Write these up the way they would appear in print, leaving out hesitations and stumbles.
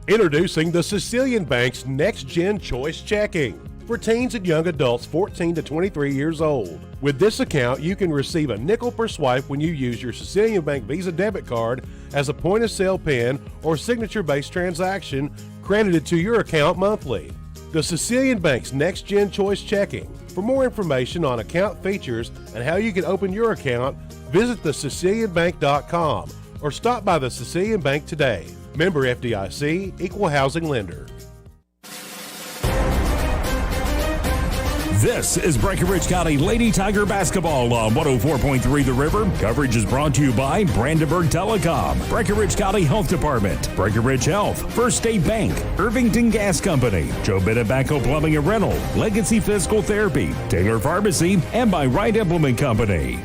Introducing the Sicilian Bank's Next Gen Choice Checking for teens and young adults 14 to 23 years old. With this account, you can receive a nickel per swipe when you use your Sicilian Bank Visa debit card as a point-of-sale PIN or signature-based transaction credited to your account monthly. The Sicilian Bank's Next Gen Choice Checking. For more information on account features and how you can open your account, visit thesicilianbank.com or stop by the Sicilian Bank today. Member FDIC, Equal Housing Lender. This is Breckenridge County Lady Tiger basketball on 104.3 The River. Coverage is brought to you by Brandenburg Telecom, Breckenridge County Health Department, Breckenridge Health, First State Bank, Irvington Gas Company, Joe Bidabacco Plumbing and Rental, Legacy Physical Therapy, Taylor Pharmacy, and by Wright Implement Company.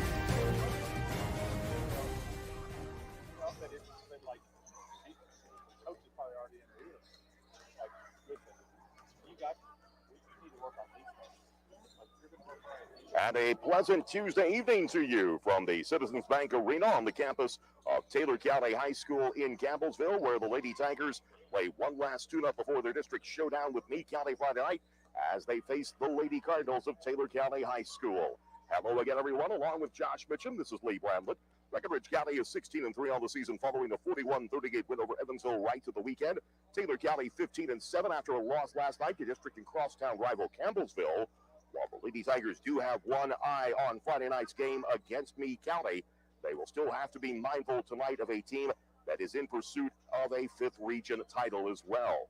And a pleasant Tuesday evening to you from the Citizens Bank Arena on the campus of Taylor County High School in Campbellsville, where the Lady Tigers play one last tune-up before their district showdown with Meade County Friday night as they face the Lady Cardinals of Taylor County High School. Hello again, everyone, along with Josh Mitchum. This is Lee Bramlett. Breckenridge County is 16-3 on the season following a 41-38 win over Evansville right to the weekend. Taylor County 15-7 after a loss last night to district and crosstown rival Campbellsville. While the Lady Tigers do have one eye on Friday night's game against Meade County, they will still have to be mindful tonight of a team that is in pursuit of a 5th region title as well.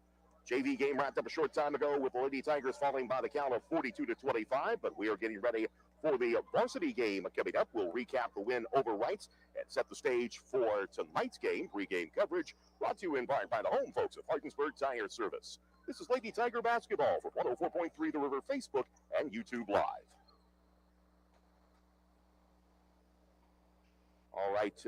JV game wrapped up a short time ago with the Lady Tigers falling by the count of 42-25, but we are getting ready for the varsity game coming up. We'll recap the win over Wrights and set the stage for tonight's game. Pre-game coverage brought to you in part by the home folks of Hartonsburg Tire Service. This is Lady Tiger basketball for 104.3 The River Facebook and YouTube Live. All right.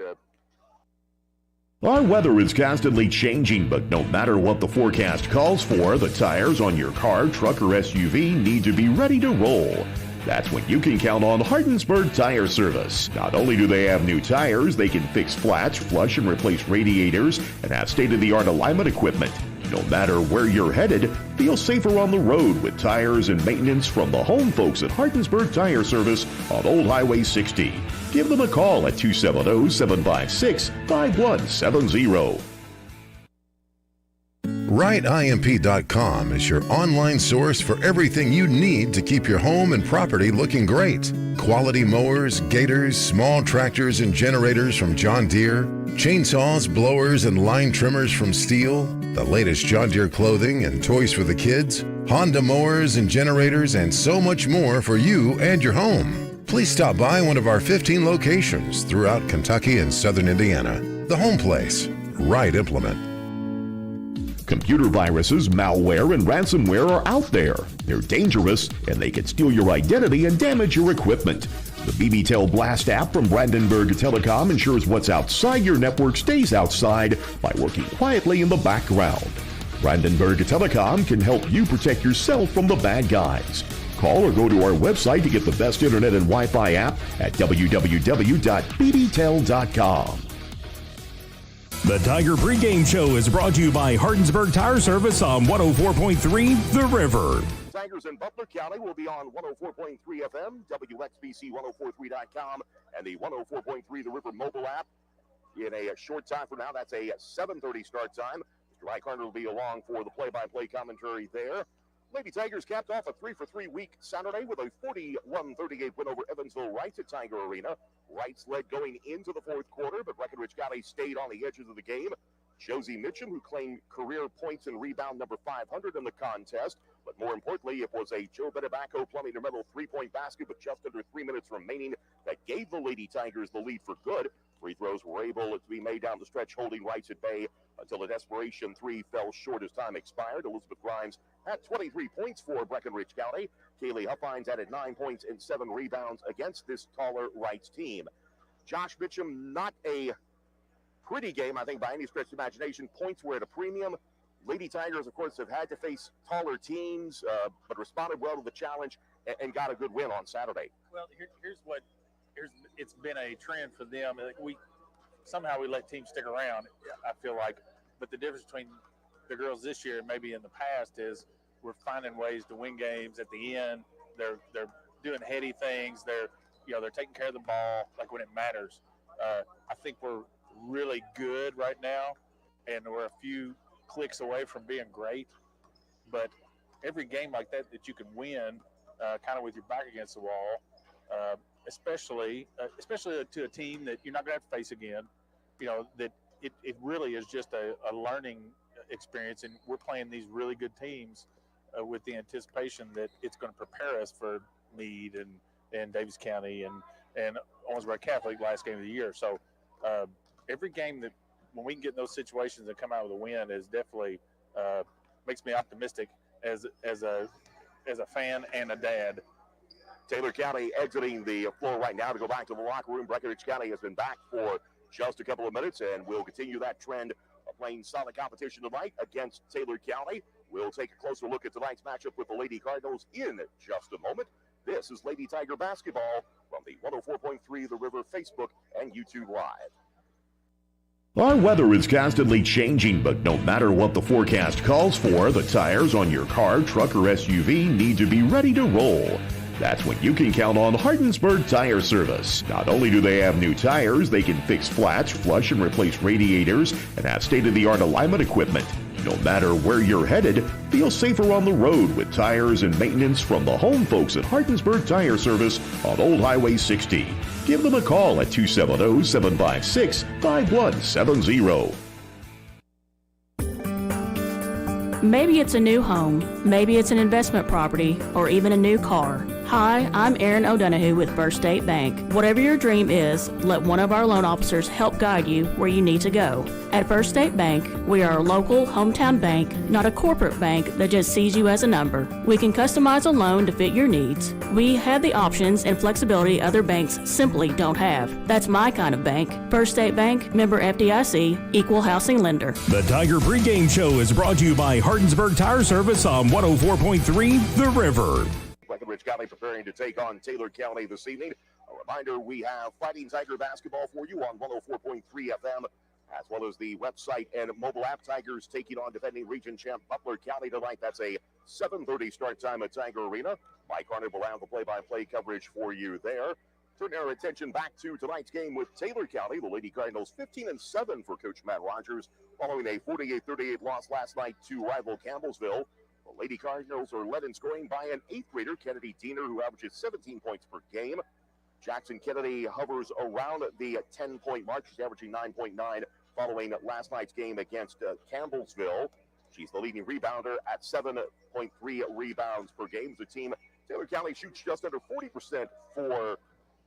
Our weather is constantly changing, but no matter what the forecast calls for, the tires on your car, truck, or SUV need to be ready to roll. That's when you can count on Hartonsburg Tire Service. Not only do they have new tires, they can fix flats, flush, and replace radiators, and have state-of-the-art alignment equipment. No matter where you're headed, feel safer on the road with tires and maintenance from the home folks at Hartonsburg Tire Service on Old Highway 60. Give them a call at 270-756-5170. WrightIMP.com is your online source for everything you need to keep your home and property looking great. Quality mowers, gators, small tractors and generators from John Deere, chainsaws, blowers, and line trimmers from Steel, the latest John Deere clothing and toys for the kids, Honda mowers and generators, and so much more for you and your home. Please stop by one of our 15 locations throughout Kentucky and southern Indiana. The home place, Wright Implement. Computer viruses, malware, and ransomware are out there. They're dangerous, and they can steal your identity and damage your equipment. The BBTel Blast app from Brandenburg Telecom ensures what's outside your network stays outside by working quietly in the background. Brandenburg Telecom can help you protect yourself from the bad guys. Call or go to our website to get the best internet and Wi-Fi app at www.bbtel.com. The Tiger pregame show is brought to you by Hartonsburg Tire Service on 104.3 The River. Tigers in Butler County will be on 104.3 FM, WXBC1043.com, and the 104.3 The River mobile app. In a short time from now, that's a 7:30 start time. Mr. Mike Harner will be along for the play-by-play commentary there. Lady Tigers capped off a 3-for-3 week Saturday with a 41-38 win over Evansville Wrights at Tiger Arena. Wrights led going into the fourth quarter, but Breckenridge County stayed on the edges of the game. Josie Mitchum, who claimed career points and rebound number 500 in the contest. But more importantly, it was a Joe Bidabacco Plumbing and Rental three-point basket with just under 3 minutes remaining that gave the Lady Tigers the lead for good. Free throws were able to be made down the stretch, holding Wrights at bay until a desperation three fell short as time expired. Elizabeth Grimes had 23 points for Breckenridge County. Kaylee Huffines added 9 points and 7 rebounds against this taller Wrights team. Josh Mitchum, not a pretty game, I think, by any stretch of imagination. Points were at a premium. Lady Tigers, of course, have had to face taller teams, but responded well to the challenge and got a good win on Saturday. Well, it's been a trend for them. Like we let teams stick around, I feel like. But the difference between the girls this year, maybe in the past, is we're finding ways to win games at the end. They're doing heady things. They're taking care of the ball like when it matters. I think we're really good right now, and we're a few clicks away from being great. But every game like that you can win, kind of with your back against the wall, especially to a team that you're not going to have to face again. That it really is just a learning experience, and we're playing these really good teams with the anticipation that it's going to prepare us for Meade and Davis County and Owensboro Catholic last game of the year. So every game that when we can get in those situations and come out with a win is definitely makes me optimistic as a fan and a dad. Taylor County exiting the floor right now to go back to the locker room. Breckenridge County has been back for just a couple of minutes, and we'll continue that trend of playing solid competition tonight against Taylor County. We'll take a closer look at tonight's matchup with the Lady Cardinals in just a moment. This is Lady Tiger Basketball from the 104.3 The River Facebook and YouTube Live. Our weather is constantly changing, but no matter what the forecast calls for, the tires on your car, truck, or SUV need to be ready to roll. That's when you can count on Hardinsburg Tire Service. Not only do they have new tires, they can fix flats, flush and replace radiators, and have state-of-the-art alignment equipment. No matter where you're headed, feel safer on the road with tires and maintenance from the home folks at Hardinsburg Tire Service on Old Highway 60. Give them a call at 270-756-5170. Maybe it's a new home, maybe it's an investment property, or even a new car. Hi, I'm Erin O'Donoghue with First State Bank. Whatever your dream is, let one of our loan officers help guide you where you need to go. At First State Bank, we are a local, hometown bank, not a corporate bank that just sees you as a number. We can customize a loan to fit your needs. We have the options and flexibility other banks simply don't have. That's my kind of bank. First State Bank, member FDIC, equal housing lender. The Tiger pregame show is brought to you by Hardinsburg Tire Service on 104.3 The River. Breckenridge County preparing to take on Taylor County this evening. A reminder, we have Fighting Tiger basketball for you on 104.3 FM, as well as the website and mobile app. Tigers taking on defending region champ Butler County tonight. That's a 7:30 start time at Tiger Arena. Mike Harnett will have the play-by-play coverage for you there. Turning our attention back to tonight's game with Taylor County. The Lady Cardinals 15-7 for Coach Matt Rogers, following a 48-38 loss last night to rival Campbellsville. The Lady Cardinals are led in scoring by an 8th grader, Kennedy Diener, who averages 17 points per game. Jackson Kennedy hovers around the 10-point mark. She's averaging 9.9 following last night's game against Campbellsville. She's the leading rebounder at 7.3 rebounds per game. The team, Taylor County, shoots just under 40% for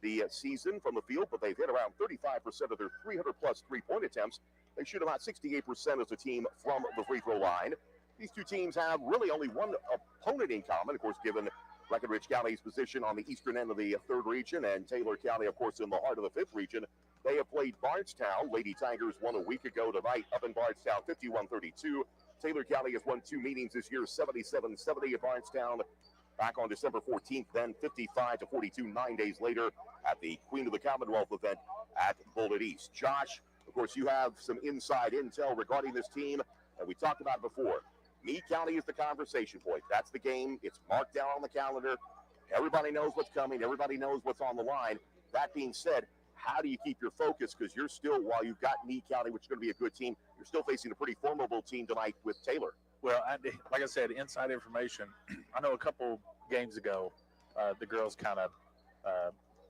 the season from the field, but they've hit around 35% of their 300-plus three-point attempts. They shoot about 68% as a team from the free throw line. These two teams have really only one opponent in common, of course, given Breckenridge County's position on the eastern end of the 3rd region and Taylor County, of course, in the heart of the 5th region. They have played Bardstown. Lady Tigers won a week ago tonight up in Bardstown, 51-32. Taylor County has won 2 meetings this year, 77-70 at Bardstown back on December 14th, then 55-42 9 days later at the Queen of the Commonwealth event at Bullitt East. Josh, of course, you have some inside intel regarding this team that we talked about before. Meade County is the conversation point. That's the game. It's marked down on the calendar. Everybody knows what's coming. Everybody knows what's on the line. That being said, how do you keep your focus? Because you're still, while you've got Meade County, which is going to be a good team, you're still facing a pretty formidable team tonight with Taylor. Well, like I said, inside information. I know a couple games ago, the girls kind of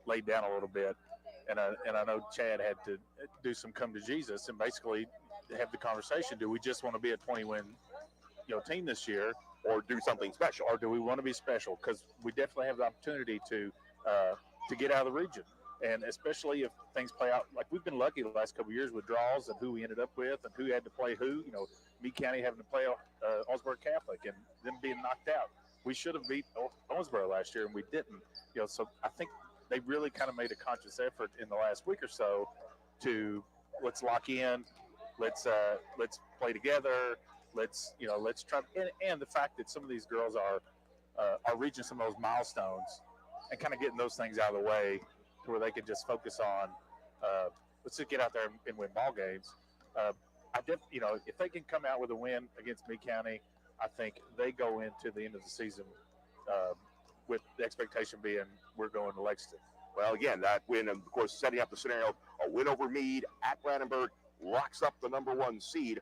laid down a little bit, and I know Chad had to do some come to Jesus and basically have the conversation. Do we just want to be a 20-win team this year, or do something special, or do we want to be special? Because we definitely have the opportunity to get out of the region, and especially if things play out like we've been lucky the last couple of years with draws and who we ended up with and who had to play who. Meade County having to play Owensboro Catholic and them being knocked out. We should have beat Owensboro last year and we didn't. So I think they really kind of made a conscious effort in the last week or so to let's lock in, let's play together. Let's try, and the fact that some of these girls are reaching some of those milestones and kind of getting those things out of the way to where they can just focus on let's just get out there and win ball games. if they can come out with a win against Meade County, I think they go into the end of the season with the expectation being we're going to Lexington. Well, again, that win, of course, setting up the scenario, a win over Meade at Brandenburg locks up the number 1 seed.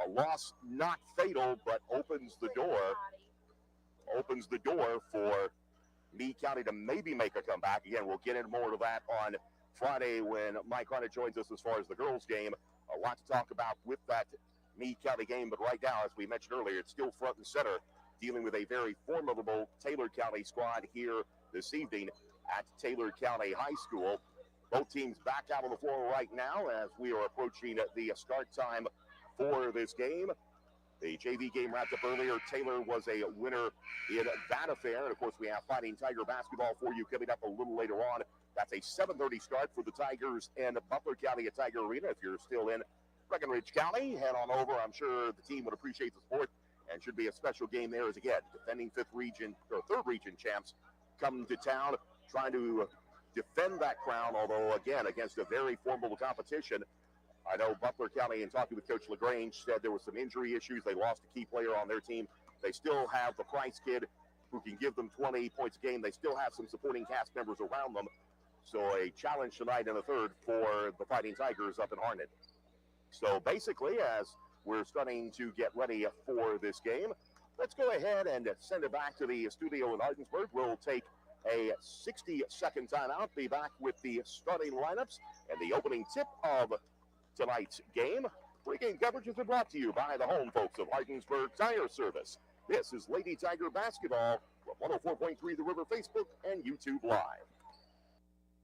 A loss not fatal, but opens the door for Meade County to maybe make a comeback. Again, we'll get into more of that on Friday when Mike Harnett joins us as far as the girls' game. A lot to talk about with that Meade County game, but right now, as we mentioned earlier, it's still front and center, dealing with a very formidable Taylor County squad here this evening at Taylor County High School. Both teams back out on the floor right now as we are approaching the start time for this game. The JV game wrapped up earlier. Taylor was a winner in that affair. And, of course, we have Fighting Tiger basketball for you coming up a little later on. That's a 7:30 start for the Tigers and Butler County at Tiger Arena. If you're still in Breckenridge County, head on over. I'm sure the team would appreciate the support and should be a special game there as, again, defending 3rd region champs come to town trying to defend that crown, although, again, against a very formidable competition. I know Butler County, in talking with Coach LaGrange, said there were some injury issues. They lost a key player on their team. They still have the Price kid who can give them 20 points a game. They still have some supporting cast members around them. So a challenge tonight in the third for the Fighting Tigers up in Harnett. So basically, as we're starting to get ready for this game, let's go ahead and send it back to the studio in Ardensburg. We'll take a 60-second timeout, be back with the starting lineups and the opening tip of tonight's game. Pre-game coverage has been brought to you by the home folks of Ardensburg Tire Service. This is Lady Tiger Basketball from 104.3 The River Facebook and YouTube Live.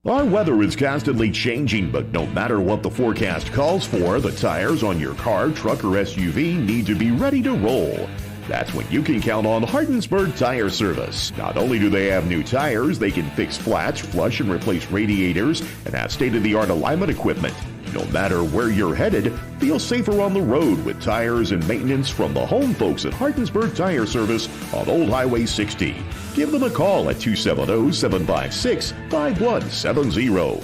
Our weather is constantly changing, but no matter what the forecast calls for, the tires on your car, truck, or SUV need to be ready to roll. That's when you can count on Hardinsburg Tire Service. Not only do they have new tires, they can fix flats, flush, and replace radiators, and have state-of-the-art alignment equipment. No matter where you're headed, feel safer on the road with tires and maintenance from the home folks at Hardinsburg Tire Service on Old Highway 60. Give them a call at 270-756-5170.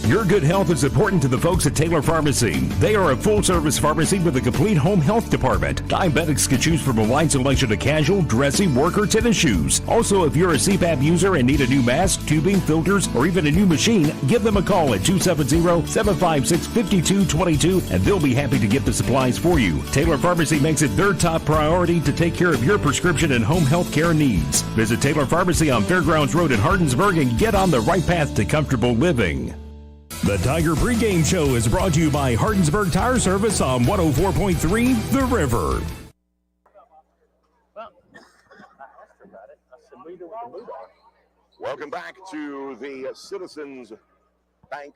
Your good health is important to the folks at Taylor Pharmacy. They are a full-service pharmacy with a complete home health department. Diabetics can choose from a wide selection of casual, dressy, work, or tennis shoes. Also, if you're a CPAP user and need a new mask, tubing, filters, or even a new machine, give them a call at 270-756-5222, and they'll be happy to get the supplies for you. Taylor Pharmacy makes it their top priority to take care of your prescription and home health care needs. Visit Taylor Pharmacy on Fairgrounds Road in Hardinsburg and get on the right path to comfortable living. The Tiger Pregame Show is brought to you by Hardinsburg Tire Service on 104.3 The River. Welcome back to the Citizens Bank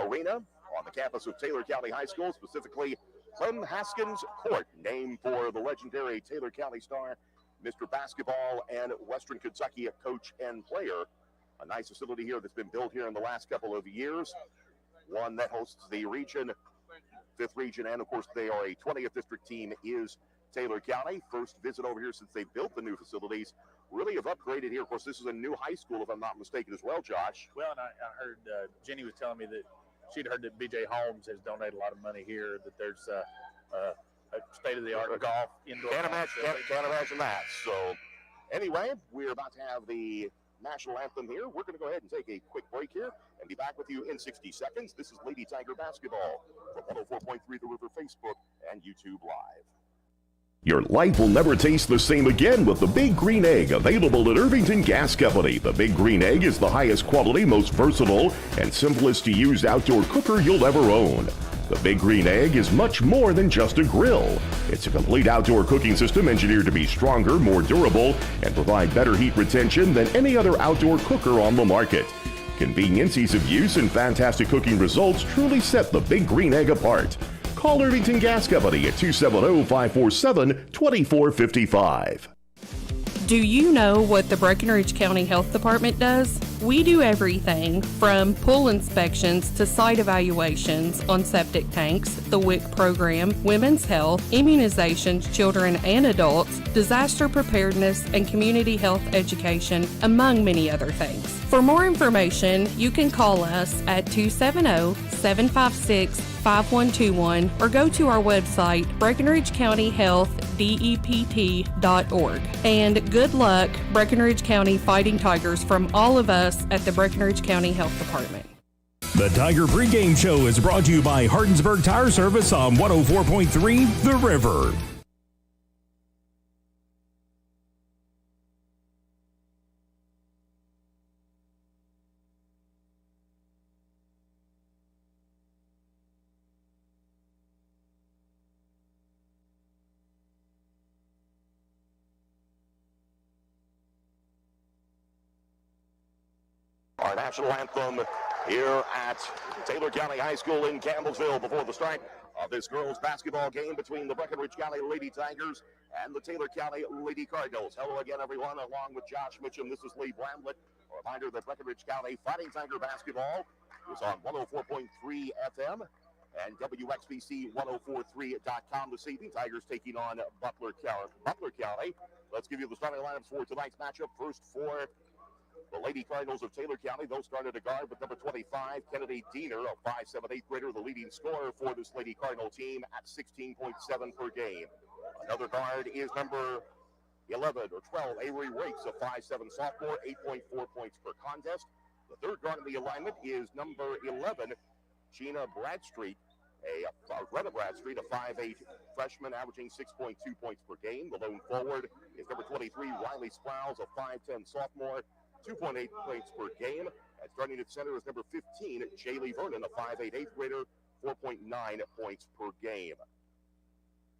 Arena on the campus of Taylor County High School, specifically Clem Haskins Court, named for the legendary Taylor County star, Mr. Basketball and Western Kentucky coach and player. A nice facility here that's been built here in the last couple of years. One that hosts the region, 5th region, and of course they are a 20th district team is Taylor County. First visit over here since they built the new facilities. Really have upgraded here. Of course, this is a new high school, if I'm not mistaken, as well, Josh. Well, and I heard Jenny was telling me that she'd heard that B.J. Holmes has donated a lot of money here, that there's a state-of-the-art golf indoor. Can't imagine that. So anyway, we're about to have the national anthem here. We're going to go ahead and take a quick break here and be back with you in 60 seconds. This is Lady Tiger Basketball from 104.3 The River Facebook and YouTube Live. Your life will never taste the same again with the Big Green Egg, available at Irvington Gas Company. The Big Green Egg is the highest quality, most versatile, and simplest to use outdoor cooker you'll ever own. The Big Green Egg is much more than just a grill. It's a complete outdoor cooking system engineered to be stronger, more durable, and provide better heat retention than any other outdoor cooker on the market. Convenience, ease of use, and fantastic cooking results truly set the Big Green Egg apart. Call Irvington Gas Company at 270-547-2455. Do you know what the Breckenridge County Health Department does? We do everything from pool inspections to site evaluations on septic tanks, the WIC program, women's health, immunizations, children and adults, disaster preparedness, and community health education, among many other things. For more information, you can call us at 270-756-5121 or go to our website, BreckenridgeCountyHealthDEPT.org. And good luck, Breckenridge County Fighting Tigers, from all of us at the Breckenridge County Health Department. The Tiger pregame show is brought to you by Hardinsburg Tire Service on 104.3 The River. Our national anthem here at Taylor County High School in Campbellsville before the start of this girls basketball game between the Breckenridge County Lady Tigers and the Taylor County Lady Cardinals. Hello again, everyone. Along with Josh Mitchum, this is Lee Bramlett. A reminder that Breckenridge County Fighting Tiger basketball is on 104.3 FM and WXBC1043.com this evening. Tigers taking on Butler County. Let's give you the starting lineups for tonight's matchup. First for the Lady Cardinals of Taylor County, those started a guard with number 25, Kennedy Diener, a 5'7", 8th grader, the leading scorer for this Lady Cardinal team at 16.7 per game. Another guard is number 11 or 12, Avery Rakes, a 5'7" sophomore, 8.4 points per contest. The third guard in the alignment is number 11, Gina Bradstreet, Greta Bradstreet, a 5'8" freshman, averaging 6.2 points per game. The lone forward is number 23, Riley Sprouse, a 5'10" sophomore, 2.8 points per game. And starting at center is number 15, Jaylee Vernon, a 5'8", 8th grader, 4.9 points per game.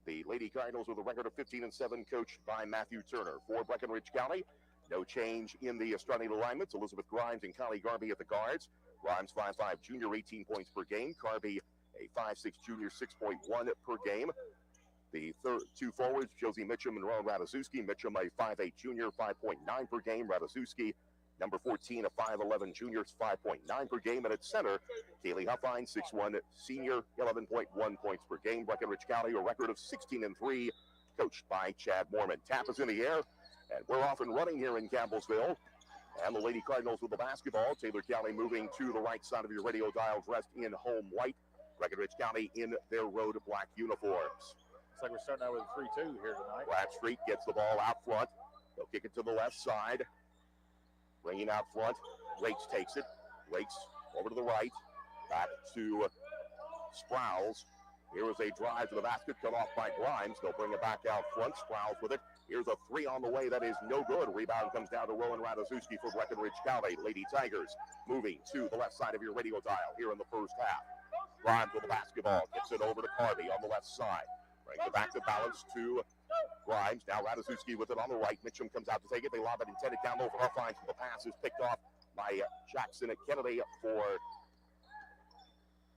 The Lady Cardinals with a record of 15-7, coached by Matthew Turner. For Breckenridge County, no change in the starting alignments. Elizabeth Grimes and Connie Garby at the guards. Grimes, 5'5", junior, 18 points per game. Garby, a 5'6", junior, 6.1 per game. The two forwards, Josie Mitchum and Ron Ratajkowski. Mitchum, a 5'8", junior, 5.9 per game. Ratajkowski, number 14, a 5'11", junior, 5.9 per game. And at center, Kaylee Huffine, 6'1", senior, 11.1 points per game. Breckenridge County, a record of 16-3, coached by Chad Mormon. Tap is in the air, and we're off and running here in Campbellsville. And the Lady Cardinals with the basketball. Taylor County moving to the right side of your radio dial, dressed in home white. Breckenridge County in their road black uniforms. Looks like we're starting out with a 3-2 here tonight. Bradstreet gets the ball out front. They'll kick it to the left side. Bringing out front. Rakes takes it. Rakes over to the right. Back to Sprouse. Here is a drive to the basket, cut off by Grimes. They'll bring it back out front. Sprouse with it. Here's a three on the way. That is no good. Rebound comes down to Rowan Ratajkowski for Breckenridge County. Lady Tigers moving to the left side of your radio dial here in the first half. Grimes with the basketball. Gets it over to Carby on the left side. Brings it back to balance to Grimes. Now Ratajkowski with it on the right. Mitchum comes out to take it. They lob it intended down low for Huffine. The pass is picked off by Jackson Kennedy for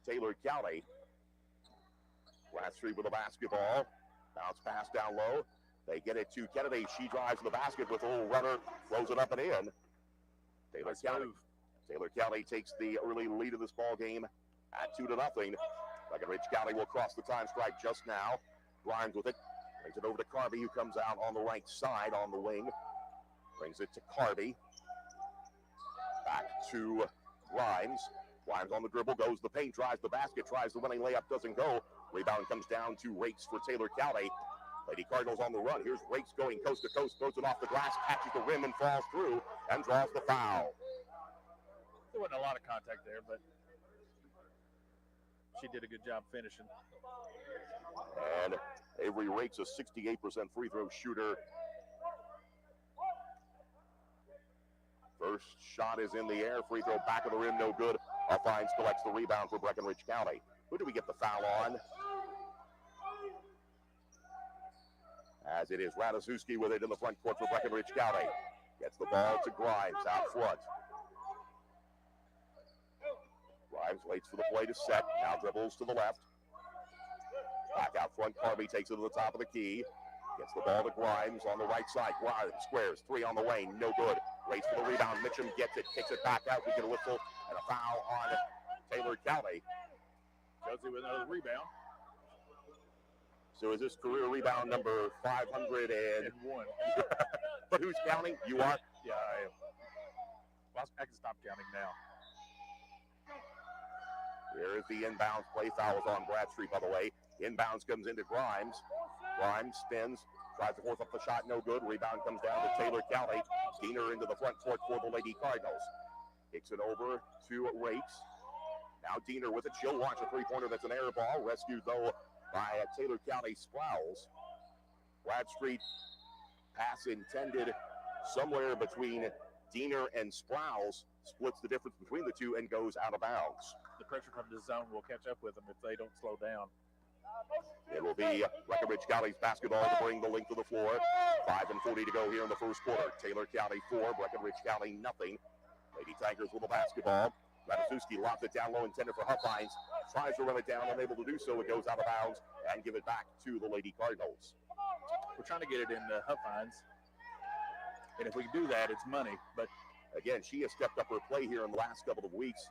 Taylor County. Bradstreet with the basketball. Bounce pass down low. They get it to Kennedy. She drives to the basket with a little runner. Throws it up and in. Taylor County takes the early lead of this ball game at 2-0. Breckenridge County will cross the time stripe just now. Grimes with it. Brings it over to Carby, who comes out on the right side on the wing. Brings it to Carby. Back to Grimes. Grimes on the dribble, goes to the paint, drives the basket, tries the running layup, doesn't go. Rebound comes down to Rakes for Taylor County. Lady Cardinals on the run. Here's Rakes going coast to coast, throws it off the glass, catches the rim and falls through and draws the foul. There wasn't a lot of contact there, but she did a good job finishing. And Avery Rakes, a 68% free throw shooter. First shot is in the air. Free throw back of the rim, no good. Huffine collects the rebound for Breckenridge County. Who do we get the foul on? As it is Ratajkowski with it in the front court for Breckenridge County. Gets the ball to Grimes out front. Grimes waits for the play to set. Now dribbles to the left. Back out front. Carby takes it to the top of the key. Gets the ball to Grimes on the right side. Grimes squares, 3 on the way, no good. Waits for the rebound. Mitchum gets it, kicks it back out. We get a whistle and a foul on Taylor Cowley. Josie with another rebound. So is this career rebound number 501? But who's counting? You are? Yeah, I am. Well, I can stop counting now. Here is the inbounds play. Fouls on Bradstreet, by the way. Inbounds comes into Grimes. Grimes spins, tries to force up the shot, no good. Rebound comes down to Taylor Cowley. Diener into the front court for the Lady Cardinals. Kicks it over to Rakes. Now Diener with it. She'll launch a three-pointer that's an air ball. Rescued, though, by Taylor Cowley. Sprouse. Bradstreet pass intended somewhere between Diener and Sprouse. Splits the difference between the two and goes out of bounds. The pressure from the zone will catch up with them if they don't slow down. It will be Breckenridge Cowley's basketball to bring the length of the floor. 5:40 to go here in the first quarter. Taylor Cowley 4, Breckenridge Cowley nothing. Lady Tigers with the basketball. Ratajkowski lobs it down low, intended for Huffines. Tries to run it down, unable to do so. It goes out of bounds and give it back to the Lady Cardinals. We're trying to get it in the Huffines. And if we can do that, it's money. But again, she has stepped up her play here in the last couple of weeks.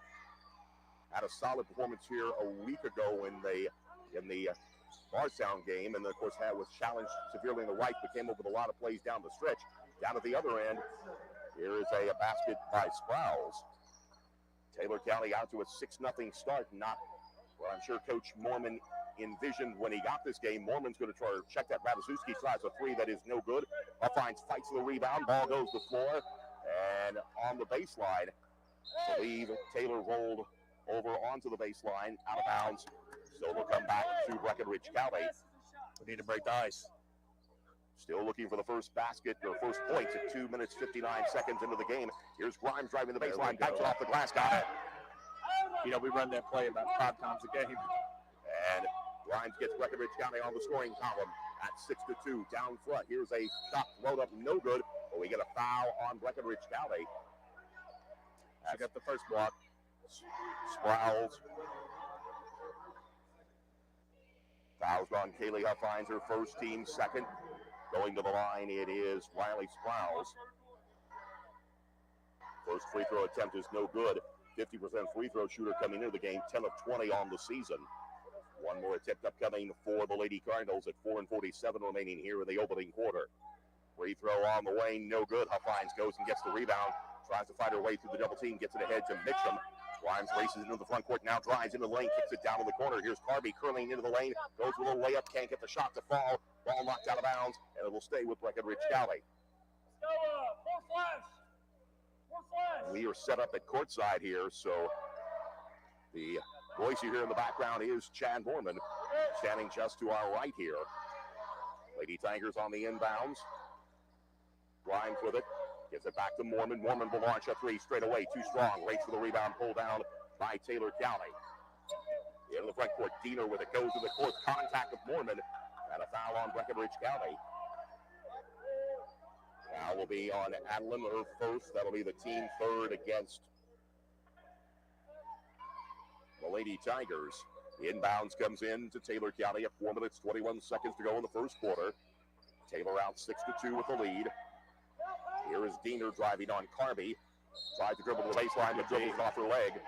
Had a solid performance here a week ago in the Bardstown game, and of course was challenged severely in the right, but came up with a lot of plays down the stretch. Down at the other end, here is a basket by Sprouse. Taylor Cowley out to a 6-0 start. Not what I'm sure Coach Mormon envisioned when he got this game. Mormon's going to try to check that. Ratajkowski tries a 3 that is no good. Huffines fights for the rebound. Ball goes to the floor, and on the baseline, I believe Taylor rolled over onto the baseline, out of bounds. So they'll come back to Breckenridge Cowley. we need to break the ice. Still looking for the first basket or first points at 2 minutes 59 seconds into the game. Here's Grimes driving the baseline, banks it off the glass. Got it. You know, we run that play about 5 times a game. And Grimes gets Breckenridge County on the scoring column at 6-2 down front. Here's a shot load up, no good. But we get a foul on Breckenridge County. She got the first block. Sprouse. Fouls on Kaylee Huffines, her first, team second. Going to the line, it is Riley Sprouse. First free throw attempt is no good. 50% free throw shooter coming into the game, 10 of 20 on the season. One more attempt upcoming for the Lady Cardinals at 4:47 remaining here in the opening quarter. Free throw on the way, no good. Huffines goes and gets the rebound. Tries to fight her way through the double team, gets it ahead to Mitchum. Grimes races into the front court, now drives into the lane, kicks it down to the corner. Here's Carby curling into the lane, goes with a little layup, can't get the shot to fall. Ball knocked out of bounds, and it will stay with Breckenridge County. We are set up at courtside here, so the voice you hear in the background is Chad Mormon, standing just to our right here. Lady Tigers on the inbounds. Grimes with it. Gives it back to Mormon. Mormon will launch a 3 straight away. Too strong. Race for the rebound. Pulled down by Taylor Cowley. Into the front court. Diener with it. Goes to the court. Contact with Mormon. And a foul on Breckenridge County. Foul will be on Adeline, her first. That'll be the team third against the Lady Tigers. The inbounds comes in to Taylor County at 4 minutes, 21 seconds to go in the first quarter. Taylor out 6-2 with the lead. Here is Diener driving on Carby. Tries to dribble to the baseline, but dribbles off her leg.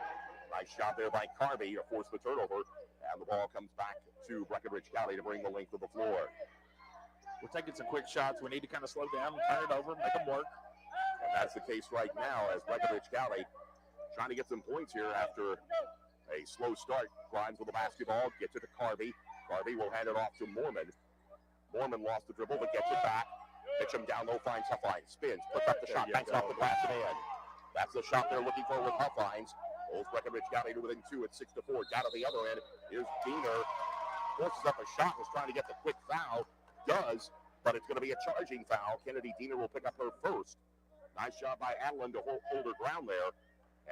Nice shot there by Carby to force the turnover. And the ball comes back to Breckenridge County to bring the length of the floor. We're taking some quick shots. We need to kind of slow down, turn it over, make them work. And that's the case right now as Breckenridge County trying to get some points here after a slow start. Grimes with the basketball, gets it to Carby. Carby will hand it off to Mormon. Mormon lost the dribble, but gets it back. Mitchum down low, finds Huffines, spins, puts up the shot, banks off the glass and in. That's the shot they're looking for with Huffines. Holds Breckenridge County to within 2 at 6-4. Down at the other end, here's Diener. Forces up a shot, was trying to get the quick foul. Does, but it's going to be a charging foul. Kennedy Diener will pick up her first. Nice job by Adeline to hold her ground there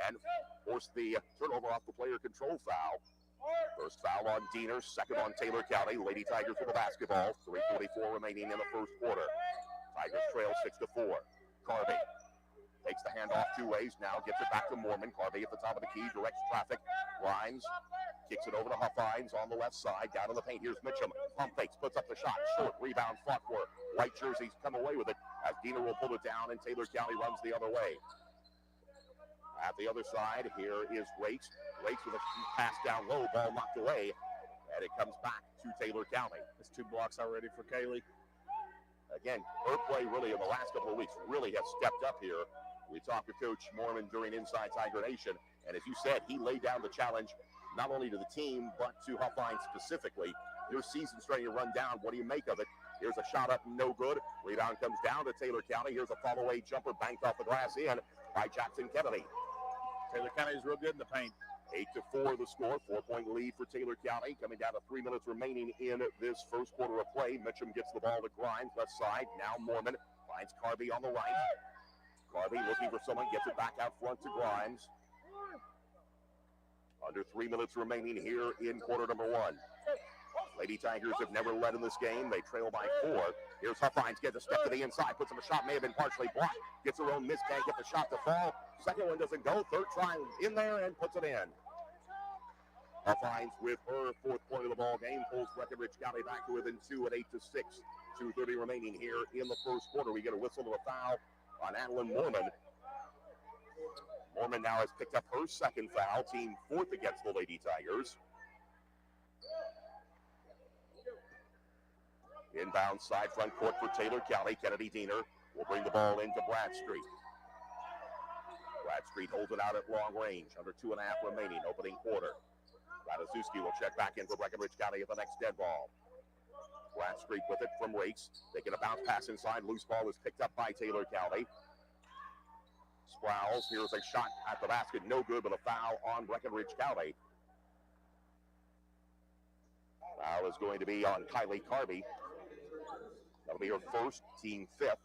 and force the turnover off the player control foul. First foul on Diener, second on Taylor County. Lady Tigers with the basketball. 3:44 remaining in the first quarter. Tigers trail 6-4. Carby takes the handoff 2 ways. Now gets it back to Mormon. Carby at the top of the key, directs traffic. Grimes kicks it over to Huffines on the left side, down in the paint. Here's Mitchum. Pump fakes, puts up the shot. Short rebound, fought for. White jerseys come away with it as Diener will pull it down and Taylor County runs the other way. At the other side, here is Rakes. Rakes with a pass down low, ball knocked away, and it comes back to Taylor County. That's 2 blocks already for Kaylee. Again, her play really in the last couple of weeks really has stepped up here. We talked to Coach Mormon during Inside Tiger Nation, and as you said, he laid down the challenge not only to the team, but to Huffines specifically. Your season's starting to run down. What do you make of it? Here's a shot up, no good. Rebound comes down to Taylor County. Here's a follow-away jumper banked off the glass in by Jackson Kennedy. Taylor County is real good in the paint. 8-4 the score, 4-point lead for Taylor County. Coming down to 3 minutes remaining in this first quarter of play. Mitchum gets the ball to Grimes, left side. Now Mormon finds Carby on the right. Carby looking for someone, gets it back out front to Grimes. Under 3 minutes remaining here in quarter number 1. Lady Tigers have never led in this game. They trail by 4. Here's Huffines, gets a step to the inside, puts up a shot, may have been partially blocked. Gets her own miss, can't get the shot to fall. Second one doesn't go. Third try in there and puts it in. Huffines with her 4th point of the ball game pulls Breckenridge County back to within 2 at 8-6. 2:30 remaining here in the first quarter. We get a whistle to a foul on Adeline Mormon. Mormon now has picked up her 2nd foul, team 4th against the Lady Tigers. Inbound side front court for Taylor County. Kennedy Diener will bring the ball into Bradstreet. Bradstreet holds it out at long range. Under 2.5 remaining, opening quarter. Ratajkowski will check back in for Breckenridge County at the next dead ball. Bradstreet with it from Rakes. Taking a bounce pass inside. Loose ball is picked up by Taylor County. Sprouse, here's a shot at the basket. No good, but a foul on Breckenridge County. Foul is going to be on Kylie Carby. That'll be her first, team 5th.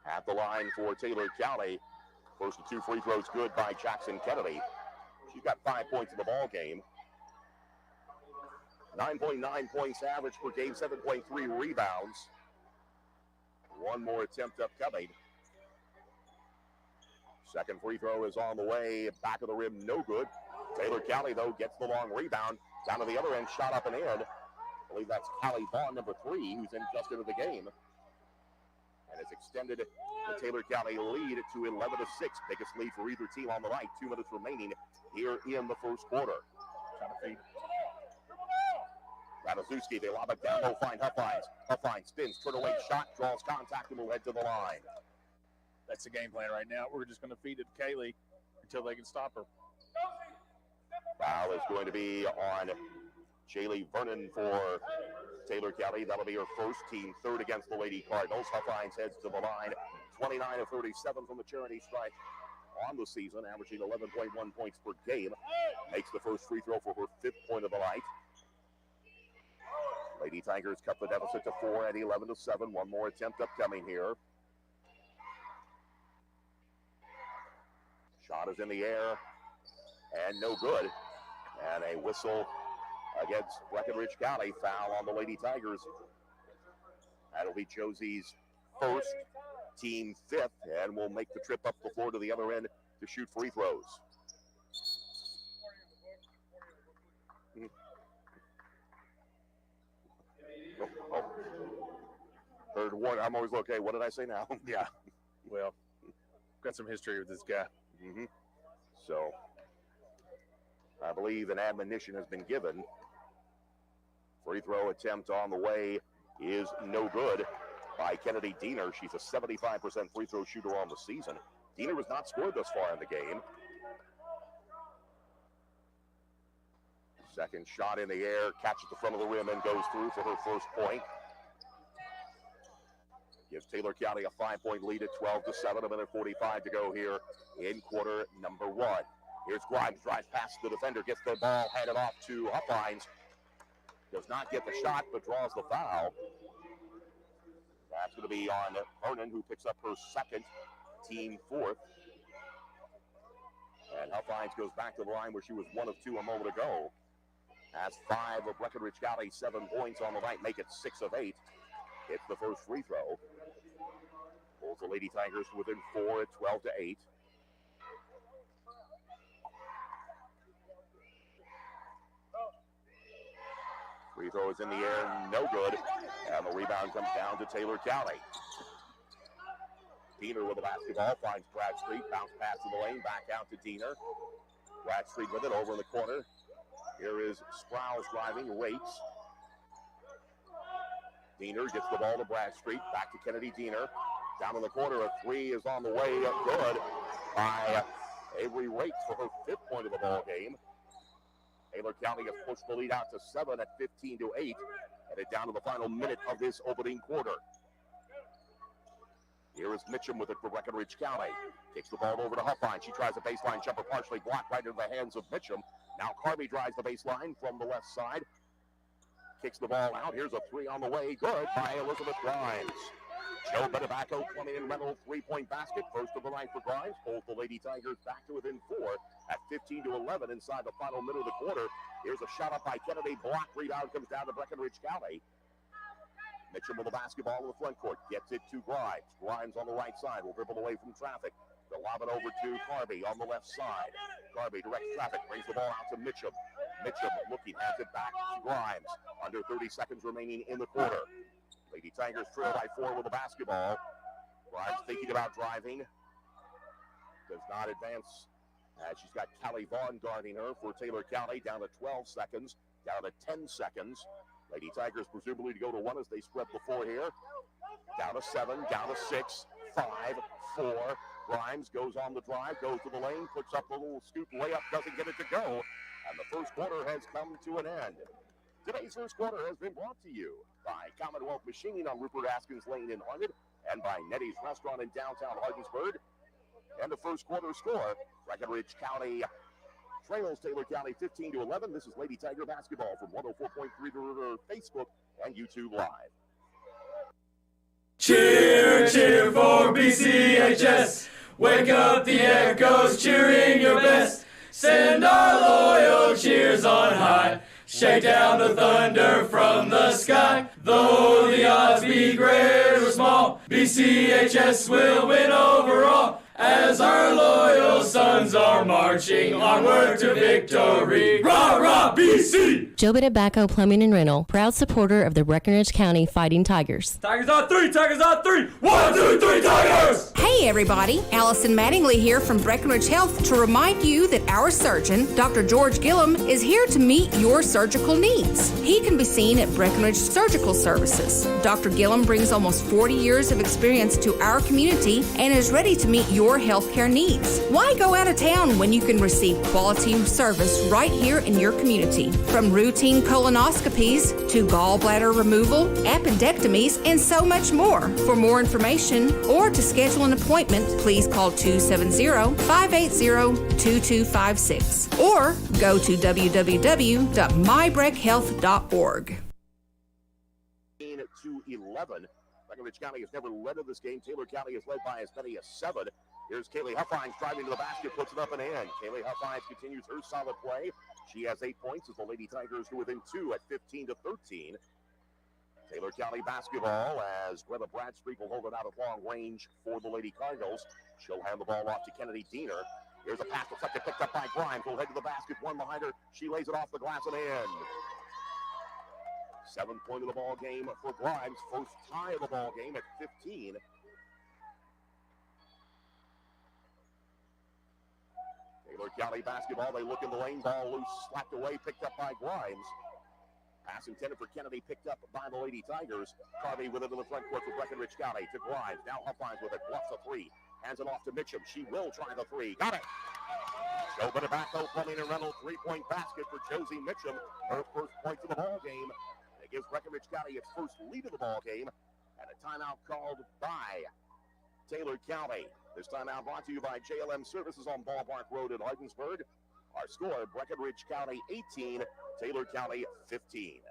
At the line for Taylor County. First of 2 free throws good by Jackson Kennedy. She's got 5 points in the ball game. 9.9 points average per game, 7.3 rebounds. One more attempt upcoming. Second free throw is on the way. Back of the rim, no good. Taylor County, though, gets the long rebound. Down to the other end, shot up and in. I believe that's Callie Vaughn, number 3, who's in just into the game. And has extended the Taylor County lead to 11-6. Biggest lead for either team on the night. 2 minutes remaining here in the first quarter. Trying to feed. Ratajkowski, they lob it down low, find Huffines. Huffines spins, turn away shot, draws contact, and will head to the line. That's the game plan right now. We're just going to feed it to Kaylee until they can stop her. Foul is going to be on Jaylee Vernon for Taylor County. That'll be her first, team 3rd against the Lady Cardinals. Huffines heads to the line. 29 of 37 from the charity stripe on the season, averaging 11.1 points per game. Makes the first free throw for her 5th point of the night. Lady Tigers cut the deficit to 4 at 11-7. One more attempt upcoming here. Shot is in the air and no good. And a whistle against Breckenridge County. Foul on the Lady Tigers. That'll be Josie's first, team 5th, and will make the trip up the floor to the other end to shoot free throws. Heard one. I'm always okay. What did I say now? Yeah. Well, got some history with this guy. So, I believe an admonition has been given. Free throw attempt on the way is no good by Kennedy Diener. She's a 75% free throw shooter on the season. Diener has not scored thus far in the game. Second shot in the air, catches the front of the rim and goes through for her first point. Gives Taylor County a 5-point lead at 12-7. A minute 45 to go here in quarter number 1. Here's Grimes, drives past the defender, gets the ball handed off to Huffines. Does not get the shot, but draws the foul. That's going to be on Vernon, who picks up her 2nd, team 4th. And Huffines goes back to the line where she was 1 of 2 a moment ago. Has 5 of Breckenridge County, 7 points on the night, make it 6 of 8. It's the first free throw. Pulls the Lady Tigers to within 4 at 12-8. Free throw is in the air, no good. And the rebound comes down to Taylor County. Diener with the basketball, finds Bradstreet, bounce pass in the lane, back out to Diener. Bradstreet with it over in the corner. Here is Sprouse driving, rakes. Diener gets the ball to Bradstreet, back to Kennedy Diener. Down in the corner, a three is on the way, good by Avery Rakes for her 5th point of the ball game. Taylor County has pushed the lead out to 7 at 15-8, headed down to the final minute of this opening quarter. Here is Mitchum with it for Breckenridge County. Kicks the ball over to Huffine. She tries a baseline jumper, partially blocked right into the hands of Mitchum. Now Carby drives the baseline from the left side. Kicks the ball out. Here's a three on the way. Good by Elizabeth Grimes. Joe Betabacco, Plumbing and Rental, 3-point basket. First of the night for Grimes. Pulls the Lady Tigers back to within 4 at 15-11 inside the final minute of the quarter. Here's a shot up by Kennedy. Block rebound comes down to Breckenridge County. Mitchum with the basketball in the front court. Gets it to Grimes. Grimes on the right side will dribble away from traffic. They'll lob it over to Carby on the left side. Carby directs traffic. Brings the ball out to Mitchum. Mitchum looking, has it back to Grimes. Under 30 seconds remaining in the quarter. Lady Tigers trail by 4 with the basketball. Grimes thinking about driving. Does not advance. She's got Callie Vaughn guarding her for Taylor County. Down to 12 seconds. Down to 10 seconds. Lady Tigers presumably to go to 1 as they spread the floor here. Down to 7, down to 6, 5, 4. Grimes goes on the drive, goes to the lane, puts up a little scoop layup, doesn't get it to go. And the first quarter has come to an end. Today's first quarter has been brought to you by Commonwealth Machining on Rupert Askins Lane in Harvard and by Nettie's Restaurant in downtown Hardensburg. And the first quarter score, Breckenridge County trails Taylor County 15-11. This is Lady Tiger basketball from 104.3 The River Facebook and YouTube Live. Cheer, cheer for BCHS. Wake up the echoes cheering your best. Send our loyal cheers on high. Shake down the thunder from the sky. Though the odds be great or small, BCHS will win overall. As our loyal sons are marching onward to victory. Rah, rah, BC! Joe Betabacco Plumbing and Rental, proud supporter of the Breckenridge County Fighting Tigers. Tigers on 3, Tigers on 3. 1, 2, 3, Tigers! Hey everybody, Allison Mattingly here from Breckenridge Health to remind you that our surgeon, Dr. George Gillum, is here to meet your surgical needs. He can be seen at Breckenridge Surgical Services. Dr. Gillum brings almost 40 years of experience to our community and is ready to meet your healthcare needs. Why go out of town when you can receive quality service right here in your community? From routine colonoscopies to gallbladder removal, appendectomies, and so much more. For more information or to schedule an appointment, please call 270-580-2256 or go to www.mybreckhealth.org. 11. Breckenridge County has never led in this game. Taylor County has led by as many as 7. Here's Kaylee Huffines driving to the basket, puts it up and in. Kaylee Huffines continues her solid play. She has 8 points as the Lady Tigers are within 2 at 15-13. Taylor County basketball as Greta Bradstreet will hold it out at long range for the Lady Cardinals. She'll hand the ball off to Kennedy Diener. Here's a pass deflected, picked up by Grimes. Will head to the basket, one behind her. She lays it off the glass and in. 7th point of the ball game for Grimes. First tie of the ball game at 15. Taylor County basketball. They look in the lane. Ball loose, slapped away, picked up by Grimes. Pass intended for Kennedy, picked up by the Lady Tigers. Carvey with it in the front court for Breckenridge County to Grimes. Now Huffines with it, bluffs a 3. Hands it off to Mitchum. She will try the 3. Got it! Joe Betabacco, Plumbing and Rental, 3-point basket for Josie Mitchum. Her first points of the ball game. It gives Breckenridge County its first lead of the ball game. And a timeout called by Taylor County. This timeout brought to you by JLM Services on Ballpark Road in Hardensburg. Our score, Breckenridge County 18, Taylor County 15.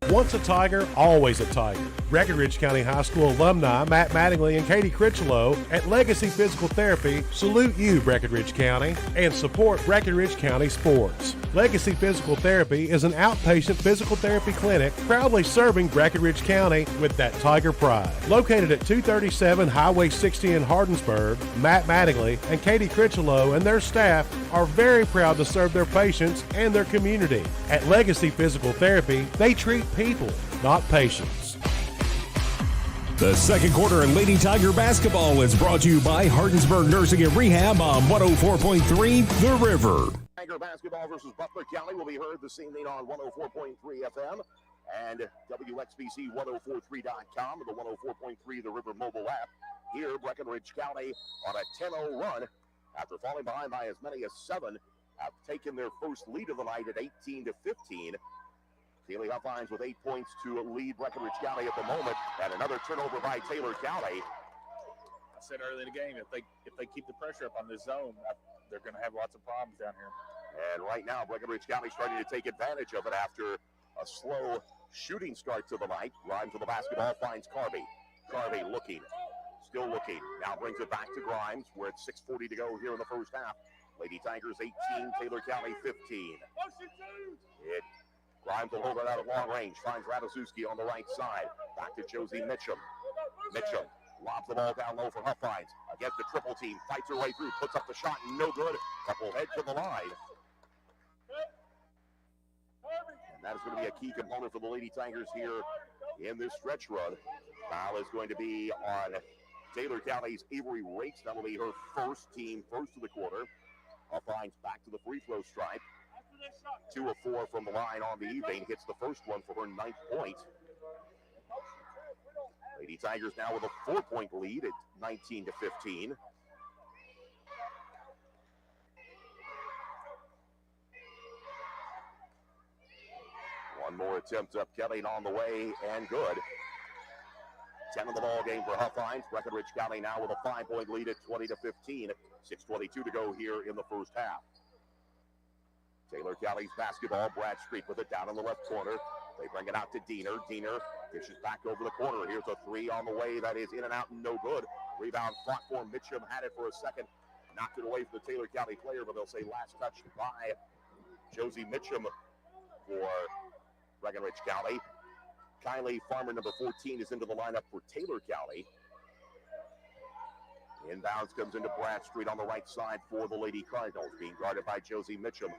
Once a Tiger, always a Tiger. Breckenridge County High School alumni Matt Mattingly and Katie Critchlow at Legacy Physical Therapy salute you, Breckenridge County, and support Breckenridge County sports. Legacy Physical Therapy is an outpatient physical therapy clinic proudly serving Breckenridge County with that Tiger pride. Located at 237 Highway 60 in Hardinsburg, Matt Mattingly and Katie Critchlow and their staff are very proud to serve their patients and their community. At Legacy Physical Therapy, they treat people, not patients. The second quarter in Lady Tiger basketball is brought to you by Hardinsburg Nursing and Rehab on 104.3 The River. Tiger basketball versus Butler County will be heard this evening on 104.3 FM and WXBC1043.com and the 104.3 The River mobile app. Here, Breckenridge County on a 10-0 run after falling behind by as many as 7, have taken their first lead of the night at 18-15. Keeley Huffines with 8 points to lead Breckenridge County at the moment, and another turnover by Taylor County. I said early in the game, if they keep the pressure up on this zone, they're going to have lots of problems down here. And right now, Breckenridge County starting to take advantage of it after a slow shooting start to the night. Grimes with the basketball finds Carvey. Carvey looking, still looking. Now brings it back to Grimes. We're at 6:40 to go here in the first half. Lady Tigers 18, Taylor County 15. Grimes will hold it out at long range. Finds Ratajkowski on the right side. Back to Josie Mitchum. Mitchum lobs the ball down low for Huffines. Against the triple team. Fights her way through. Puts up the shot. No good. Couple head to the line. And that is going to be a key component for the Lady Tigers here in this stretch run. Foul is going to be on Taylor County's Avery Rakes. That will be her first of the quarter. Huffines back to the free throw stripe. 2 of 4 from the line on the evening. Hits the first one for her 9th point. Lady Tigers now with a 4-point lead at 19-15. One more attempt up, Kelly on the way, and good. 10 of the ball game for Huffines. Breckenridge County now with a 5-point lead at 20-15. 6:22 to go here in the first half. Taylor County's basketball. Bradstreet with it down in the left corner. They bring it out to Diener. Diener dishes back over the corner. Here's a 3 on the way. That is in and out and no good. Rebound fought for Mitchum. Had it for a second. Knocked it away from the Taylor County player, but they'll say last touch by Josie Mitchum for Breckenridge County. Kylie Farmer, number 14, is into the lineup for Taylor County. Inbounds comes into Bradstreet on the right side for the Lady Cardinals, being guarded by Josie Mitchum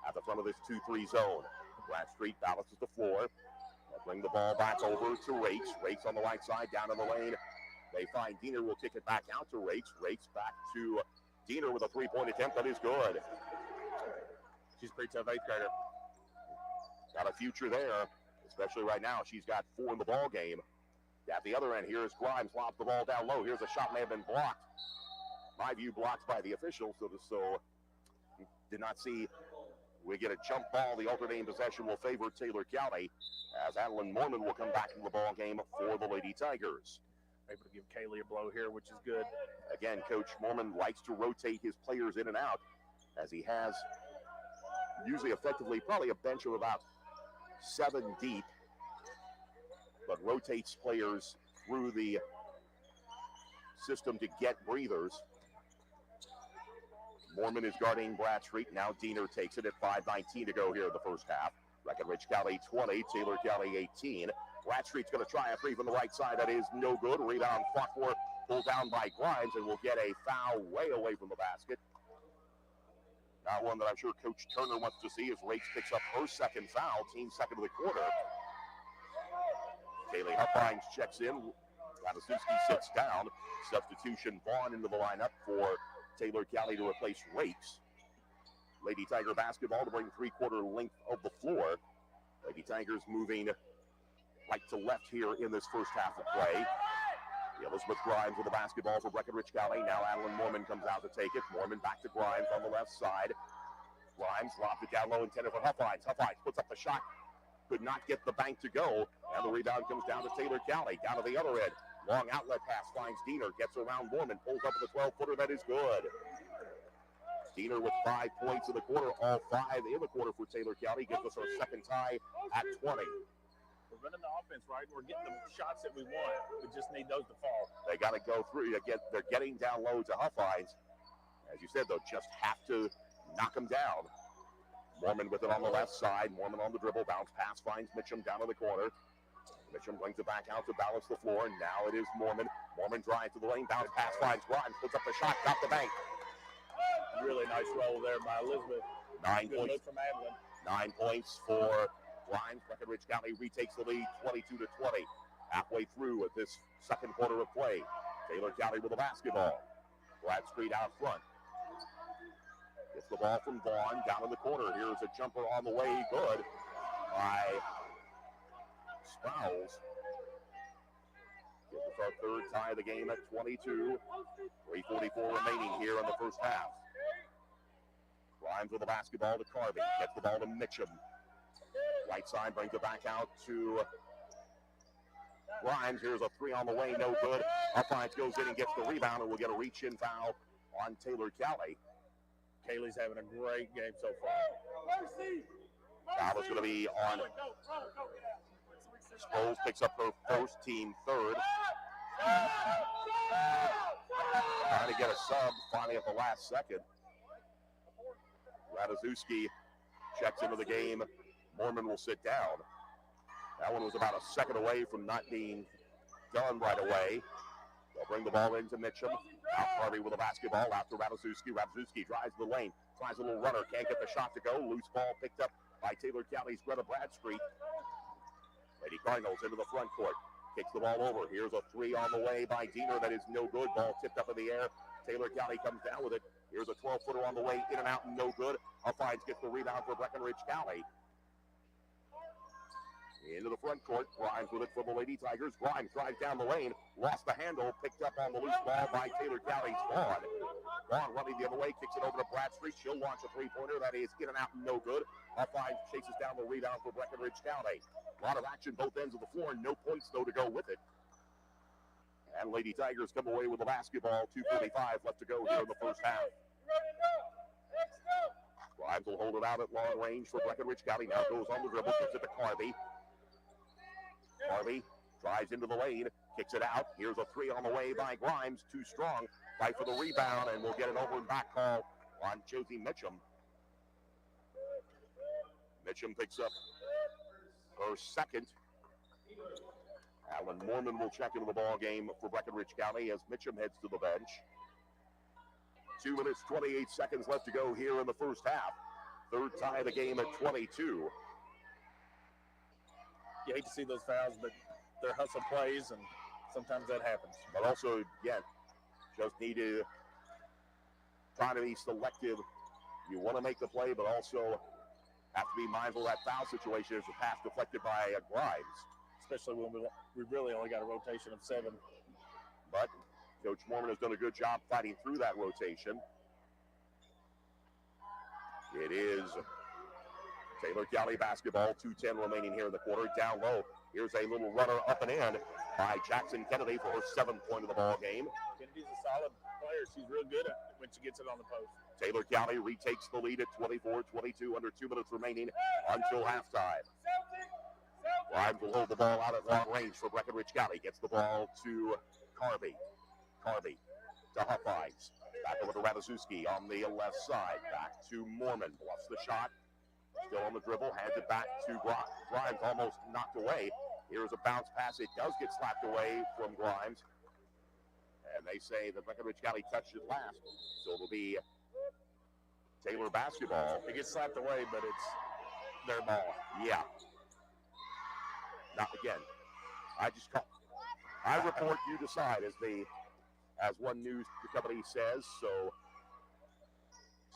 at the front of this 2-3 zone. Bradstreet balances the floor. They'll bring the ball back over to Rakes. Rakes on the right side, down in the lane. They find Diener will kick it back out to Rakes. Rakes back to Diener with a 3-point attempt. That is good. She's a pretty tough 8th grader. Got a future there, especially right now. She's got 4 in the ball game. At the other end, here's Grimes, lobs the ball down low. Here's a shot may have been blocked. My view, blocked by the official, so did not see. We get a jump ball. The alternating possession will favor Taylor County as Adeline Mormon will come back into the ball game for the Lady Tigers. Able to give Kaylee a blow here, which is good. Again, Coach Mormon likes to rotate his players in and out, as he has usually effectively probably a bench of about 7 deep, but rotates players through the system to get breathers. Mormon is guarding Bradstreet. Now Diener takes it at 5:19 to go here in the first half. Breckenridge County 20, Taylor County 18. Bradstreet's going to try a 3 from the right side. That is no good. Rebound fought for, pulled down by Grimes, and will get a foul way away from the basket. Not one that I'm sure Coach Turner wants to see as Rakes picks up her 2nd foul, team 2nd of the quarter. Kaylee Huffines checks in. Ratajkowski sits down. Substitution Vaughn into the lineup for Taylor County to replace Rakes. Lady Tiger basketball to bring 3/4 length of the floor. Lady Tigers moving right to left here in this first half of play. Elizabeth Grimes with the basketball for Breckenridge County. Now Adeline Mormon comes out to take it. Mormon back to Grimes on the left side. Grimes lobs it down low, intended for Huffines. Huffines puts up the shot. Could not get the bank to go. And the rebound comes down to Taylor County. Down to the other end. Long outlet pass finds Diener. Gets around Mormon. Pulls up with a 12-footer. That is good. Diener with 5 points in the quarter. All 5 in the quarter for Taylor County. Gives us our 2nd tie at 20. We're running the offense right. We're getting the shots that we want. We just need those to fall. They got to go through. They're getting down low to Huffines. As you said, they'll just have to knock them down. Mormon with it on the left side. Mormon on the dribble. Bounce pass finds Mitchum down in the corner. Mitchum brings it back out to balance the floor. And now it is Mormon. Mormon drives to the lane. Bounce pass finds Grimes. Puts up the shot. Got the bank. Really nice roll there by Elizabeth. 9 Good points. look from Adeline. 9 points for Grimes. Breckenridge County retakes the lead 22-20. Halfway through with this second quarter of play. Taylor County with the basketball. Bradstreet out front. Gets the ball from Vaughn down in the corner. Here's a jumper on the way. Good by Sprouse. Gives us our third tie of the game at 22. 3:44 remaining here in the first half. Grimes with the basketball to Carvey. Gets the ball to Mitchum. Right side brings it back out to Grimes. Here's a three on the way. No good. Huffines goes in and gets the rebound, and we'll get a reach-in foul on Taylor County. Kaylee's having a great game so far. Foul is going to be on Sproles. Picks up her first, team third. Trying to get a sub finally at the last second. Ratajkowski checks into the game. Mormon will sit down. That one was about a second away from not being done right away. They'll bring the ball into Mitchum. Now Harvey with the basketball after Ratajkowski. Ratajkowski drives the lane. Tries a little runner. Can't get the shot to go. Loose ball picked up by Taylor County's Greta Bradstreet. Lady Cardinals into the front court. Kicks the ball over. Here's a three on the way by Diener. That is no good. Ball tipped up in the air. Taylor County comes down with it. Here's a 12-footer on the way. In and out, no good. Huffines gets the rebound for Breckenridge County. Into the front court. Grimes with it for the Lady Tigers. Grimes drives down the lane. Lost the handle. Picked up on the loose ball by Taylor County's Vaughn. Vaughn running the other way. Kicks it over to Bradstreet. She'll launch a three-pointer. That is in and out, no good. Huffines chases down the rebound for Breckenridge County. A lot of action both ends of the floor. No points, though, to go with it. And Lady Tigers come away with the basketball. 2:45 left to go here in the first half. Grimes will hold it out at long range for Breckenridge County. Now goes on the dribble. Gives it to Carvey. Carvey drives into the lane. Kicks it out. Here's a three on the way by Grimes. Too strong. Fight for the rebound, and we'll get an over and back call on Josie Mitchum. Mitchum picks up her second. Alan Mormon will check into the ball game for Breckenridge County as Mitchum heads to the bench. 2 minutes, 28 seconds left to go here in the first half. Third tie of the game at 22. You hate to see those fouls, but they're hustle plays, and sometimes that happens. But also, again, just need to try to be selective. You want to make the play, but also have to be mindful of that foul situation. There's a pass deflected by Grimes. Especially when we really only got a rotation of 7. But Coach Mormon has done a good job fighting through that rotation. It is Taylor County basketball, 2:10 remaining here in the quarter. Down low, here's a little runner up and in by Jackson Kennedy for her 7th point of the ball game. Kennedy's a solid player. She's real good at it when she gets it on the post. Taylor County retakes the lead at 24-22, under 2 minutes remaining until halftime. Grimes will hold the ball out at long range for Breckenridge County. Gets the ball to Carvey. Carvey to Huffines. Back over to Ratajkowski on the left side. Back to Mormon. Bluffs the shot. Still on the dribble. Hands it back to Grimes. Almost knocked away. Here's a bounce pass. It does get slapped away from Grimes. And they say that Breckenridge County touched it last. So it'll be Taylor basketball. It gets slapped away, but it's their ball. Yeah. Not again. I report, you decide, as one news company says. So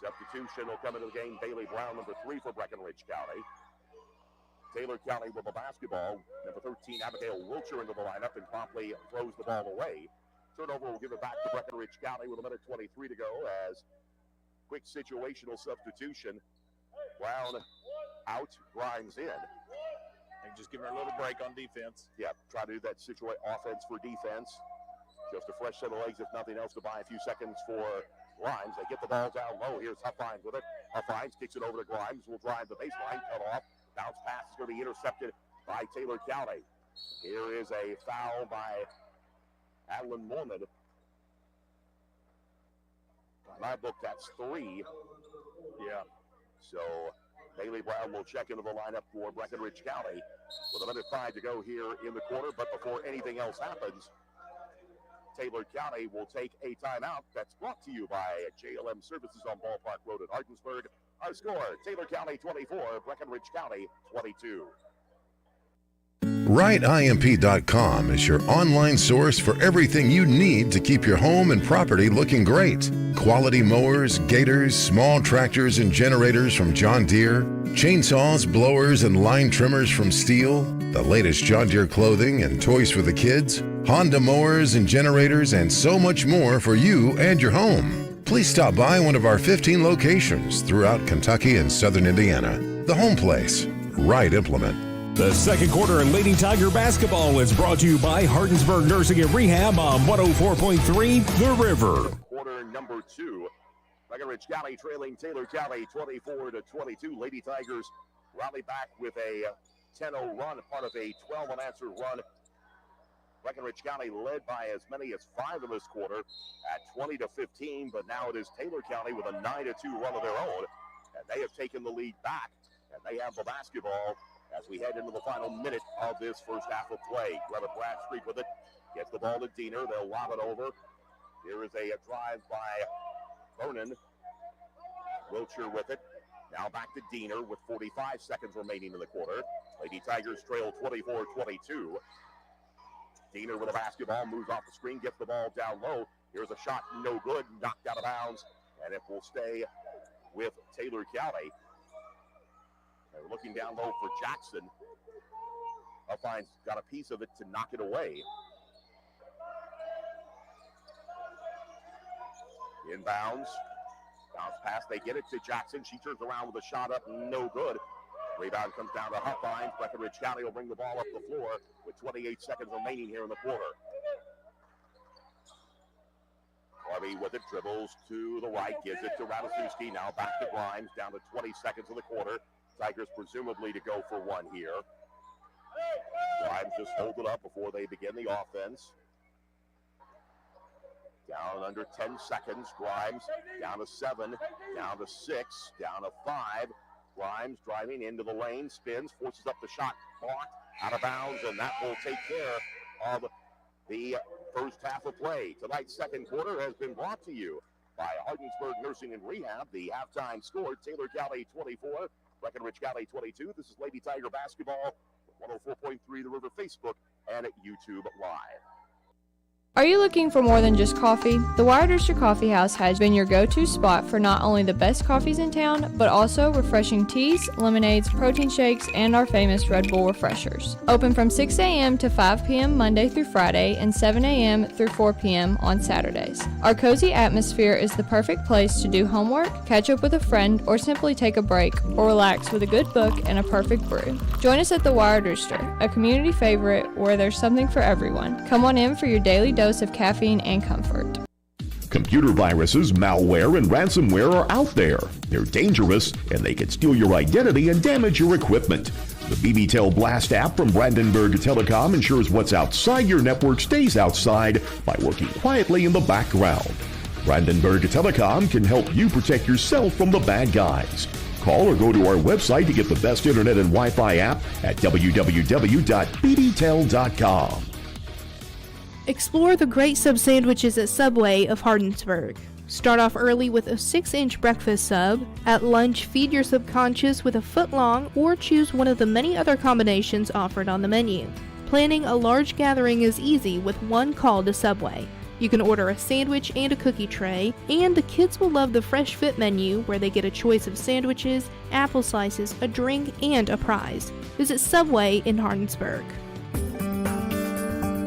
substitution will come into the game. Bailey Brown, number 3 for Breckenridge County. Taylor County with the basketball. Number 13, Abigail Wilcher into the lineup and promptly throws the ball away. Turnover will give it back to Breckenridge County with 1:23 to go as quick situational substitution. Brown out, Grimes in. And just give her a little break on defense. Yeah, try to do that offense for defense. Just a fresh set of legs, if nothing else, to buy a few seconds for Grimes. They get the ball down low. Here's Huffines with it. Huffines kicks it over to Grimes. Will drive the baseline, cut off. Bounce pass is going to be intercepted by Taylor County. Here is a foul by Adeline Mormon. In my book, that's 3. Yeah. So Bailey Brown will check into the lineup for Breckenridge County with 1:05 to go here in the quarter. But before anything else happens, Taylor County will take a timeout. That's brought to you by JLM Services on Ballpark Road at Hardinsburg. Our score, Taylor County 24, Breckenridge County 22. RightIMP.com is your online source for everything you need to keep your home and property looking great. Quality mowers, gators, small tractors and generators from John Deere, chainsaws, blowers, and line trimmers from Steel, the latest John Deere clothing and toys for the kids, Honda mowers and generators, and so much more for you and your home. Please stop by one of our 15 locations throughout Kentucky and southern Indiana. The home place, Right Implement. The second quarter in Lady Tiger basketball is brought to you by Hardinsburg Nursing and Rehab on 104.3 The River. Quarter number 2. Breckenridge County trailing Taylor County 24-22. Lady Tigers rally back with a 10-0 run, part of a 12 unanswered run. Breckenridge County led by as many as 5 in this quarter at 20-15, but now it is Taylor County with a 9-2 run of their own, and they have taken the lead back, and they have the basketball as we head into the final minute of this first half of play. Greta Bradstreet with it, gets the ball to Diener. They'll lob it over. Here is a drive by Vernon. Wiltshire with it. Now back to Diener with 45 seconds remaining in the quarter. Lady Tigers trail 24-22. Diener with a basketball, moves off the screen, gets the ball down low. Here's a shot, no good, knocked out of bounds, and it will stay with Taylor County. They're looking down low for Jackson. Upfine's got a piece of it to knock it away. Inbounds. Bounce pass. They get it to Jackson. She turns around with a shot up. No good. Rebound comes down to Huffines. Breckenridge County will bring the ball up the floor with 28 seconds remaining here in the quarter. Harvey with it, dribbles to the right, gives it to Radaszewski. Now back to Grimes, down to 20 seconds of the quarter. Tigers presumably to go for one here. Grimes just hold it up before they begin the offense. Down under 10 seconds. Grimes down to 7, down to 6, down to 5. Grimes driving into the lane, spins, forces up the shot, blocked, out of bounds, and that will take care of the first half of play. Tonight's second quarter has been brought to you by Hardinsburg Nursing and Rehab. The halftime score, Taylor County 24, Breckenridge County 22. This is Lady Tiger basketball, 104.3 The River Facebook and at YouTube Live. Are you looking for more than just coffee? The Wired Rooster Coffee House has been your go-to spot for not only the best coffees in town, but also refreshing teas, lemonades, protein shakes, and our famous Red Bull refreshers. Open from 6 a.m. to 5 p.m. Monday through Friday and 7 a.m. through 4 p.m. on Saturdays. Our cozy atmosphere is the perfect place to do homework, catch up with a friend, or simply take a break or relax with a good book and a perfect brew. Join us at the Wired Rooster, a community favorite where there's something for everyone. Come on in for your daily dose of caffeine and comfort. Computer viruses, malware, and ransomware are out there. They're dangerous, and they can steal your identity and damage your equipment. The BBTel Blast app from Brandenburg Telecom ensures what's outside your network stays outside by working quietly in the background. Brandenburg Telecom can help you protect yourself from the bad guys. Call or go to our website to get the best internet and Wi-Fi app at www.bbtel.com. Explore the great sub sandwiches at Subway of Hardinsburg. Start off early with a 6-inch breakfast sub. At lunch, feed your subconscious with a foot-long or choose one of the many other combinations offered on the menu. Planning a large gathering is easy with one call to Subway. You can order a sandwich and a cookie tray, and the kids will love the Fresh Fit menu where they get a choice of sandwiches, apple slices, a drink, and a prize. Visit Subway in Hardinsburg.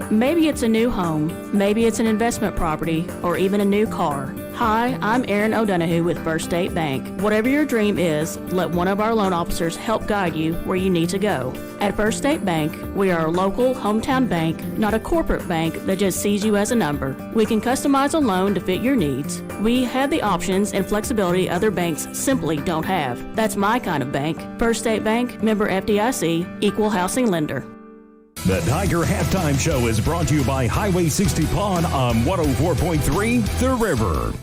Maybe it's a new home, maybe it's an investment property, or even a new car. Hi, I'm Erin O'Donohue with First State Bank. Whatever your dream is, let one of our loan officers help guide you where you need to go. At First State Bank, we are a local, hometown bank, not a corporate bank that just sees you as a number. We can customize a loan to fit your needs. We have the options and flexibility other banks simply don't have. That's my kind of bank. First State Bank, member FDIC, equal housing lender. The Tiger Halftime Show is brought to you by Highway 60 Pawn on 104.3 The River.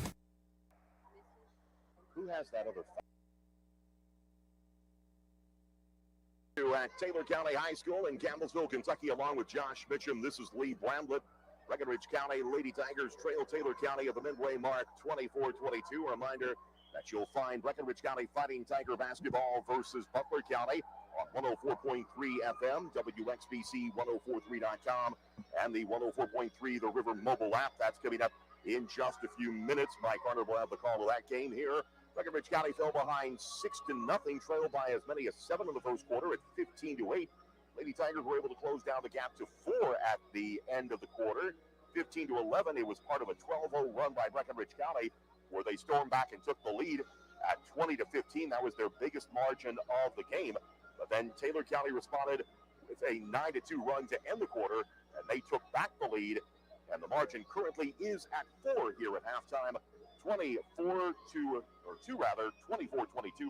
Who has that other? At Taylor County High School in Campbellsville, Kentucky, along with Josh Mitchum. This is Lee Bramlett. Breckenridge County Lady Tigers trail Taylor County at the midway mark, 24-22. A reminder that you'll find Breckenridge County Fighting Tiger basketball versus Butler County on 104.3 FM, WXBC1043.com, and the 104.3 The River mobile app. That's coming up in just a few minutes. Mike Arnold will have the call to that game here. Breckenridge County fell behind 6-0, trailed by as many as 7 in the first quarter at 15-8. Lady Tigers were able to close down the gap to 4 at the end of the quarter. 15-11, it was part of a 12-0 run by Breckenridge County, where they stormed back and took the lead at 20-15. That was their biggest margin of the game. But then Taylor County responded with a 9-2 run to end the quarter, and they took back the lead. And the margin currently is at 4 here at halftime. 24-22.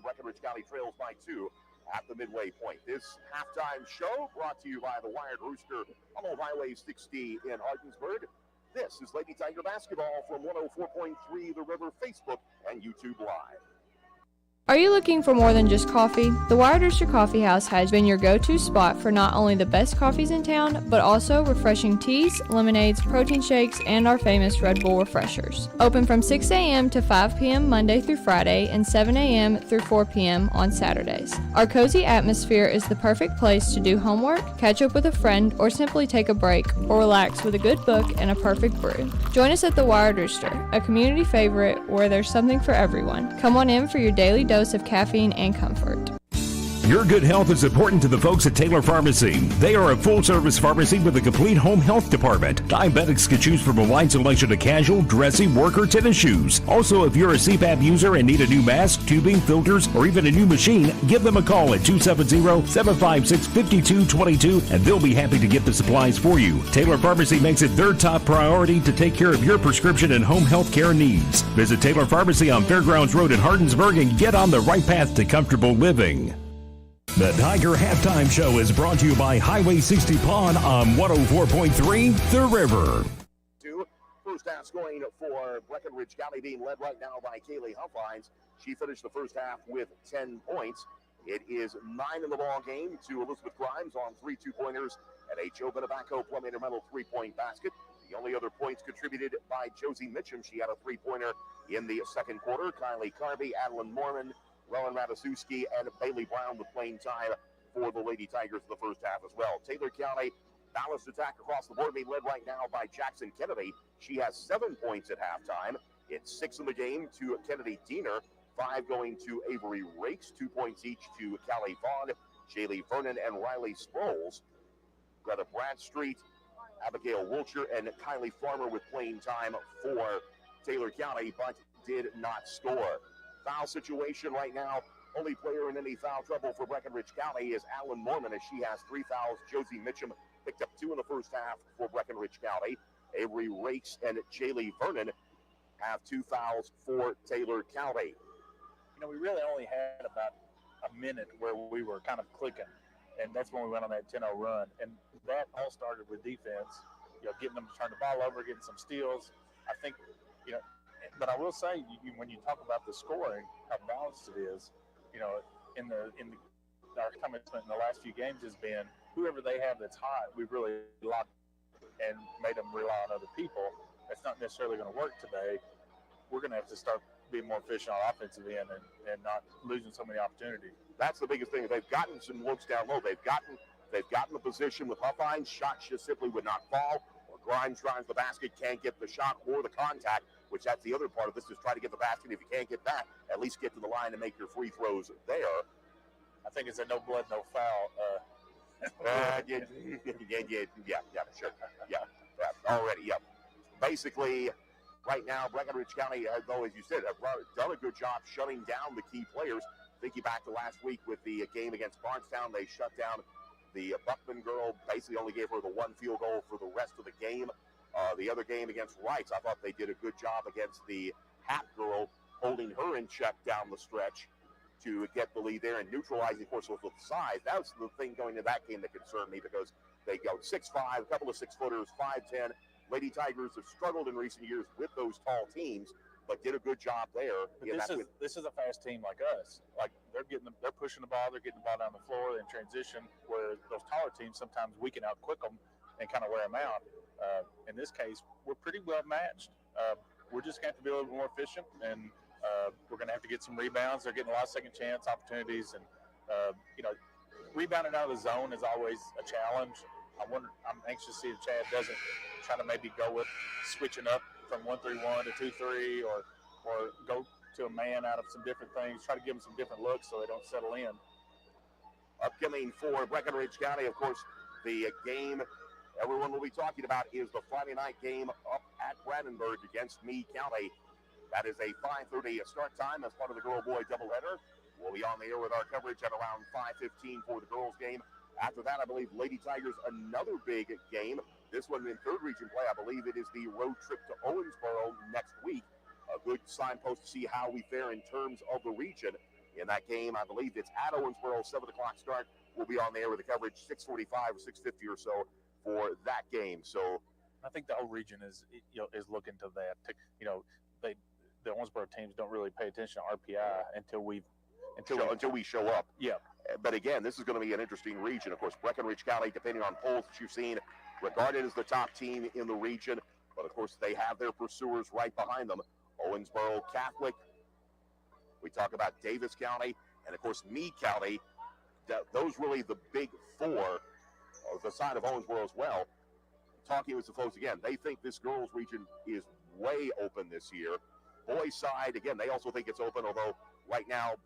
Breckenridge County trails by 2 at the midway point. This halftime show brought to you by the Wired Rooster on Old Highway 60 in Hardinsburg. This is Lady Tiger basketball from 104.3 The River Facebook and YouTube Live. Are you looking for more than just coffee? The Wired Rooster Coffee House has been your go-to spot for not only the best coffees in town, but also refreshing teas, lemonades, protein shakes, and our famous Red Bull refreshers. Open from 6 a.m. to 5 p.m. Monday through Friday and 7 a.m. through 4 p.m. on Saturdays. Our cozy atmosphere is the perfect place to do homework, catch up with a friend, or simply take a break or relax with a good book and a perfect brew. Join us at the Wired Rooster, a community favorite where there's something for everyone. Come on in for your daily dose of caffeine and comfort. Your good health is important to the folks at Taylor Pharmacy. They are a full-service pharmacy with a complete home health department. Diabetics can choose from a wide selection of casual, dressy, work, or tennis shoes. Also, if you're a CPAP user and need a new mask, tubing, filters, or even a new machine, give them a call at 270-756-5222, and they'll be happy to get the supplies for you. Taylor Pharmacy makes it their top priority to take care of your prescription and home health care needs. Visit Taylor Pharmacy on Fairgrounds Road in Hardinsburg and get on the right path to comfortable living. The Tiger Halftime Show is brought to you by Highway 60 Pawn on 104.3 The River. First half scoring for Breckenridge County being led right now by Kaylee Huffines. She finished the first half with 10 points. It is 9 in the ball game to Elizabeth Grimes on 3 2-pointers and a Joe Benebaco Plum Intermental 3-point basket. The only other points contributed by Josie Mitchum. She had a 3-pointer in the second quarter. Kylie Carby, Adeline Mormon, Rowan Ratajkowski, and Bailey Brown with playing time for the Lady Tigers in the first half as well. Taylor County, balanced attack across the board, being led right now by Jackson Kennedy. She has 7 points at halftime. It's 6 in the game to Kennedy Diener, 5 going to Avery Rakes, 2 points each to Callie Vaughn, Shaylee Vernon, and Riley Sproles. Greta Bradstreet, Abigail Wilcher, and Kylie Farmer with playing time for Taylor County, but did not score. Foul situation right now. Only player in any foul trouble for Breckenridge County is Alan Mormon, as she has 3 fouls. Josie Mitchum picked up 2 in the first half for Breckenridge County. Avery Rakes and Jaylee Vernon have 2 fouls for Taylor County. You know, we really only had about a minute where we were kind of clicking, and that's when we went on that 10-0 run. And that all started with defense, you know, getting them to turn the ball over, getting some steals. I think, you know, but I will say, when you talk about the scoring, how balanced it is, you know, our commitment in the last few games has been whoever they have that's hot, we've really locked and made them rely on other people. That's not necessarily going to work today. We're going to have to start being more efficient on offensive end and not losing so many opportunities. That's the biggest thing. They've gotten some looks down low. They've gotten the position with Huffines. Shots just simply would not fall. Or Grimes tries the basket, can't get the shot or the contact, which that's the other part of this, is try to get the basket. If you can't get that, at least get to the line and make your free throws there. I think it's a no blood, no foul. Yeah, sure. Yeah, already, yeah. Basically, right now, Breckenridge County, though, as you said, have done a good job shutting down the key players. Thinking back to last week with the game against Bardstown, they shut down the Buckman girl, basically only gave her the one field goal for the rest of the game. The other game against Wrights, I thought they did a good job against the Hap girl, holding her in check down the stretch to get the lead there and neutralizing, of course, with the size. That was the thing going into that game that concerned me because they go 6'5", a couple of 6-footers, 5'10". Lady Tigers have struggled in recent years with those tall teams, but did a good job there. But this is a fast team like us. Like they're pushing the ball, they're getting the ball down the floor in transition. Where those taller teams sometimes we can outquick them and kind of wear them out. In this case, we're pretty well matched. We're just going to have to be a little bit more efficient, and we're going to have to get some rebounds. They're getting a lot of second chance opportunities, and rebounding out of the zone is always a challenge. I'm anxious to see if Chad doesn't try to maybe go with switching up from 1-3-1 to 2-3, or go to a man out of some different things. Try to give them some different looks so they don't settle in. Upcoming for Breckenridge County, of course, the game everyone will be talking about is the Friday night game up at Brandenburg against Meade County. That is a 5:30 start time as part of the girl-boy doubleheader. We'll be on the air with our coverage at around 5:15 for the girls' game. After that, I believe Lady Tigers, another big game. This one in third region play. I believe it is the road trip to Owensboro next week. A good signpost to see how we fare in terms of the region. In that game, I believe it's at Owensboro, 7 o'clock start. We'll be on the air with the coverage 6:45 or 6:50 or so for that game. So I think the whole region is looking to that. The Owensboro teams don't really pay attention to RPI until we show up. Yeah. But again, this is going to be an interesting region. Of course, Breckenridge County, depending on polls that you've seen, regarded as the top team in the region. But of course, they have their pursuers right behind them. Owensboro Catholic. We talk about Davis County, and of course, Meade County. Those really the big four, or the side of Owensboro as well. Talking with the folks again, they think this girls' region is way open this year. Boys' side, again, they also think it's open, although right now,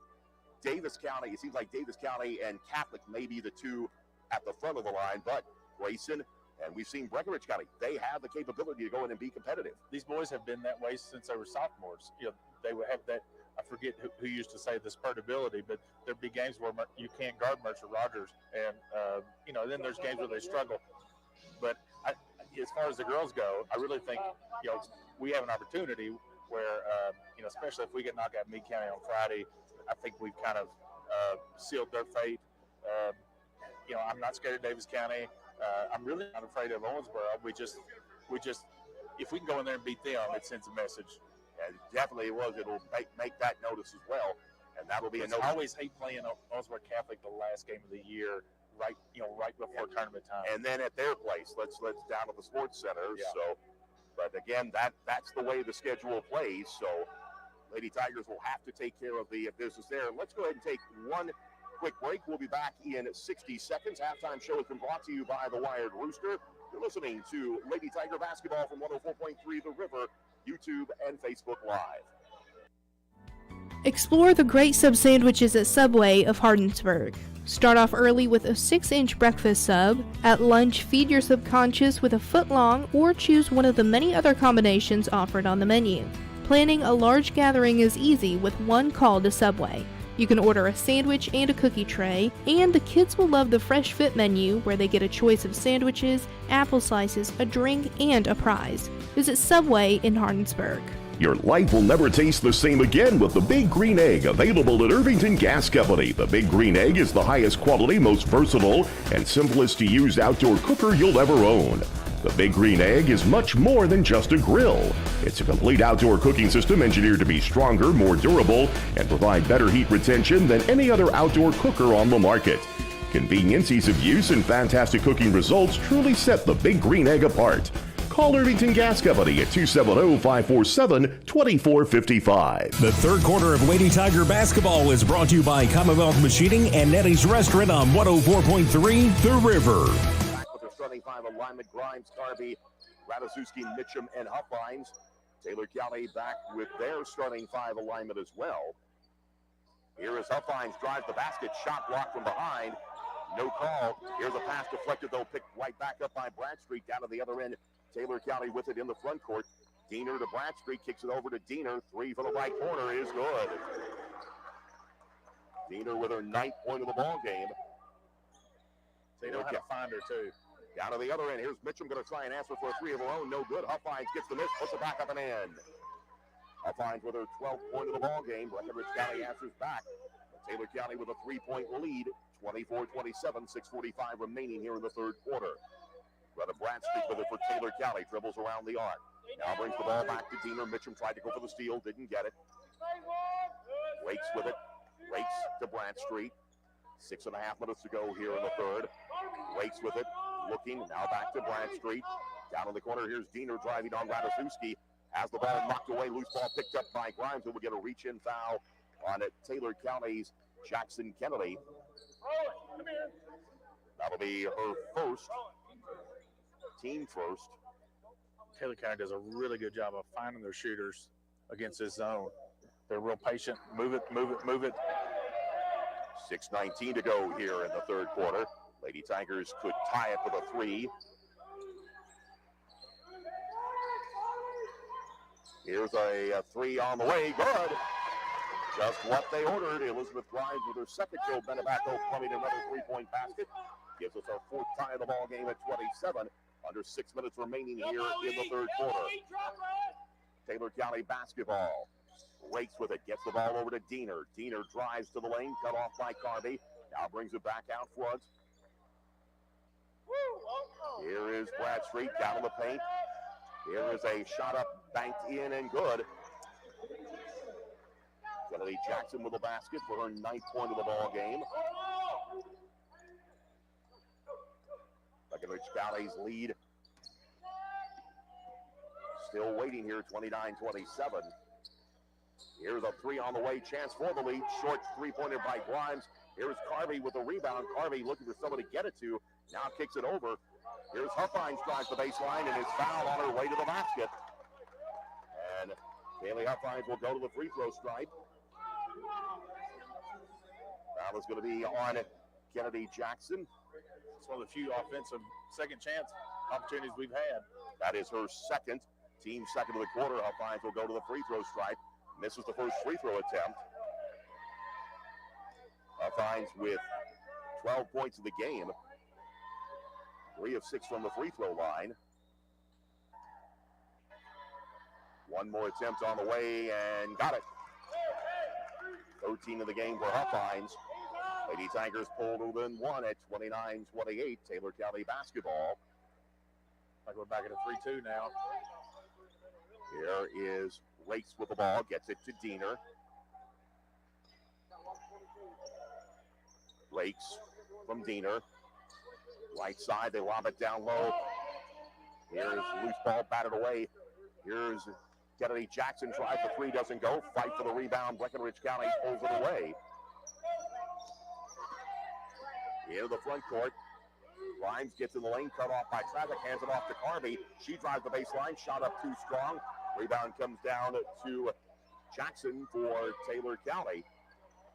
Davis County, it seems like Davis County and Catholic may be the two at the front of the line, but Grayson, and we've seen Breckenridge County, they have the capability to go in and be competitive. These boys have been that way since they were sophomores. They would have that, I forget who used to say the spurt ability, but there'd be games where you can't guard Mercer Rogers, and, then there's games where they struggle. But as far as the girls go, I really think, we have an opportunity where, especially if we get knocked out Meade County on Friday, I think we've kind of sealed their fate. I'm not scared of Davis County. I'm really not afraid of Owensboro. We just, if we can go in there and beat them, it sends a message. And definitely it'll make that notice as well. And that'll be a notice. I always hate playing Owensboro Catholic the last game of the year, right before tournament time. And then at their place, let's down at the Sports Center. Yeah. So, but again, that's the way the schedule plays. So, Lady Tigers will have to take care of the business there. Let's go ahead and take one quick break. We'll be back in 60 seconds. Halftime show has been brought to you by the Wired Rooster. You're listening to Lady Tiger basketball from 104.3 The River, YouTube and Facebook Live. Explore the great sub sandwiches at Subway of Hardinsburg. Start off early with a 6-inch breakfast sub. At lunch, feed your subconscious with a foot-long or choose one of the many other combinations offered on the menu. Planning a large gathering is easy with one call to Subway. You can order a sandwich and a cookie tray, and the kids will love the Fresh Fit menu where they get a choice of sandwiches, apple slices, a drink, and a prize. Visit Subway in Hardinsburg. Your life will never taste the same again with the Big Green Egg, available at Irvington Gas Company. The Big Green Egg is the highest quality, most versatile, and simplest to use outdoor cooker you'll ever own. The Big Green Egg is much more than just a grill. It's a complete outdoor cooking system engineered to be stronger, more durable, and provide better heat retention than any other outdoor cooker on the market. Convenience, ease of use, and fantastic cooking results truly set the Big Green Egg apart. Call Irvington Gas Company at 270-547-2455. The third quarter of Lady Tiger basketball is brought to you by Commonwealth Machining and Nettie's Restaurant on 104.3 The River. Back with their starting five alignment: Grimes, Carby, Ratajkowski, Mitchum, and Huffines. Taylor County back with their starting five alignment as well. Here is Huffines, drives the basket, shot blocked from behind. No call. Here's a pass deflected, though, picked right back up by Bradstreet down to the other end. Taylor County with it in the front court. Diener to Bradstreet, kicks it over to Diener. Three from the right corner is good. Diener with her 9th point of the ball game. They know how to find her, too. Down to the other end. Here's Mitchum going to try and answer for a three of her own. No good. Huffines gets the miss, puts it back up and in. Huffines with her 12th point of the ball game. Breckenridge County answers back. Taylor County with a 3-point lead. 24-27, 6:45 remaining here in the third quarter. Greta Bradstreet with it for Taylor County. Dribbles around the arc. Now brings the ball back to Diener. Mitchum tried to go for the steal. Didn't get it. Rakes with it. Rakes to Bradstreet. 6.5 minutes to go here in the third. Rakes with it. Looking. Now back to Bradstreet. Down in the corner. Here's Diener driving on Ratajkowski. Has the ball knocked away. Loose ball picked up by Grimes, who will get a reach-in foul on Taylor County's Jackson Kennedy. That'll be her first. Team first. Taylor County does a really good job of finding their shooters against this zone. They're real patient. Move it, move it, move it. 6:19 to go here in the third quarter. Lady Tigers could tie it with a three. Here's a three on the way. Good. Just what they ordered. Elizabeth Grimes with her second kill. Benebaco plumbing another three-point basket. Gives us our fourth tie of the ball game at 27. Under 6 minutes remaining here in the third quarter. Taylor County basketball. Rakes with it. Gets the ball over to Diener. Diener drives to the lane. Cut off by Carvey. Now brings it back out front. Here is Bradstreet down in the paint. Here is a shot up, banked in and good. Kennedy Jackson with the basket for her 9th point of the ball game. Breckenridge County's lead still waiting here, 29-27. Here's a three on the way, chance for the lead. Short three-pointer by Grimes. Here's Carvey with the rebound. Carvey looking for someone to get it to. Now kicks it over. Here's Huffines, drives the baseline and is fouled on her way to the basket. And Kaylee Huffines will go to the free throw stripe. Foul is going to be on Kennedy Jackson. It's one of the few offensive second chance opportunities we've had. That is her second. Team second of the quarter. Huffines will go to the free throw stripe. Misses the first free throw attempt. Huffines with 12 points in the game. 3 of 6 from the free throw line. One more attempt on the way and got it. 13 in the game for Huffines. Lady Tigers pulled within one at 29-28. Taylor County basketball. We're back at a 3-2 now. Here is Rakes with the ball. Gets it to Diener. Rakes from Diener. Right side, they lob it down low. Here's loose ball batted away. Here's Kennedy Jackson, tries the three, doesn't go. Fight for the rebound. Breckenridge County pulls it away. Into the front court. Grimes gets in the lane, cut off by traffic, hands it off to Carvey. She drives the baseline, shot up too strong. Rebound comes down to Jackson for Taylor County.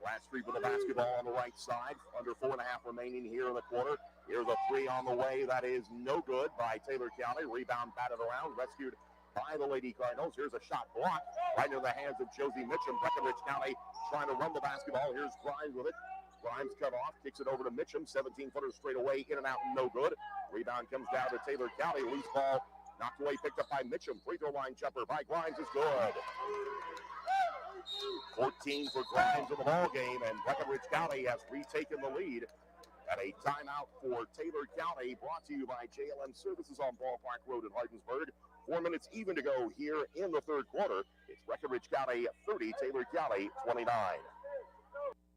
Bradstreet with the basketball on the right side. Under 4.5 remaining here in the quarter. Here's a three on the way. That is no good by Taylor County. Rebound batted around, rescued by the Lady Cardinals. Here's a shot blocked right into the hands of Josie Mitchum. Breckenridge County trying to run the basketball. Here's Grimes with it. Grimes cut off, kicks it over to Mitchum. 17-footer straight away, in and out, no good. Rebound comes down to Taylor County. Loose ball knocked away, picked up by Mitchum. Free throw line jumper by Grimes is good. 14 for Grimes in the ball game, and Breckenridge County has retaken the lead. At a timeout for Taylor County, brought to you by JLM Services on Ballpark Road in Hardinsburg. 4 minutes even to go here in the third quarter. It's Breckenridge County 30, Taylor County 29.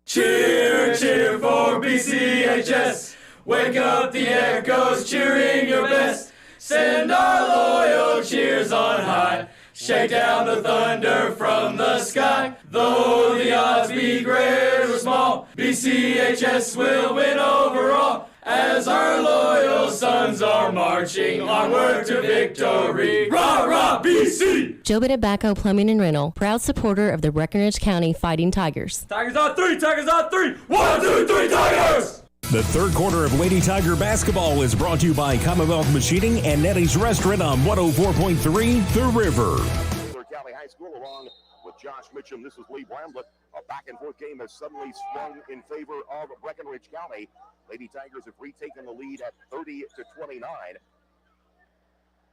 Cheer, cheer for BCHS. Wake up the echoes, cheering your best. Send our loyal cheers on high. Shake down the thunder from the sky. Though the odds be great or small, BCHS will win overall. As our loyal sons are marching onward to victory. Rah, rah, BC! Joe Tobacco Plumbing and Rental, proud supporter of the Breckenridge County Fighting Tigers. Tigers on three, Tigers on three. 1, 2, 3, Tigers! The third quarter of Lady Tiger basketball is brought to you by Commonwealth Machining and Nettie's Restaurant on 104.3 The River. Taylor County High School along with Josh Mitchum. This is Lee Bramblett. A back-and-forth game has suddenly swung in favor of Breckenridge County. Lady Tigers have retaken the lead at 30-29.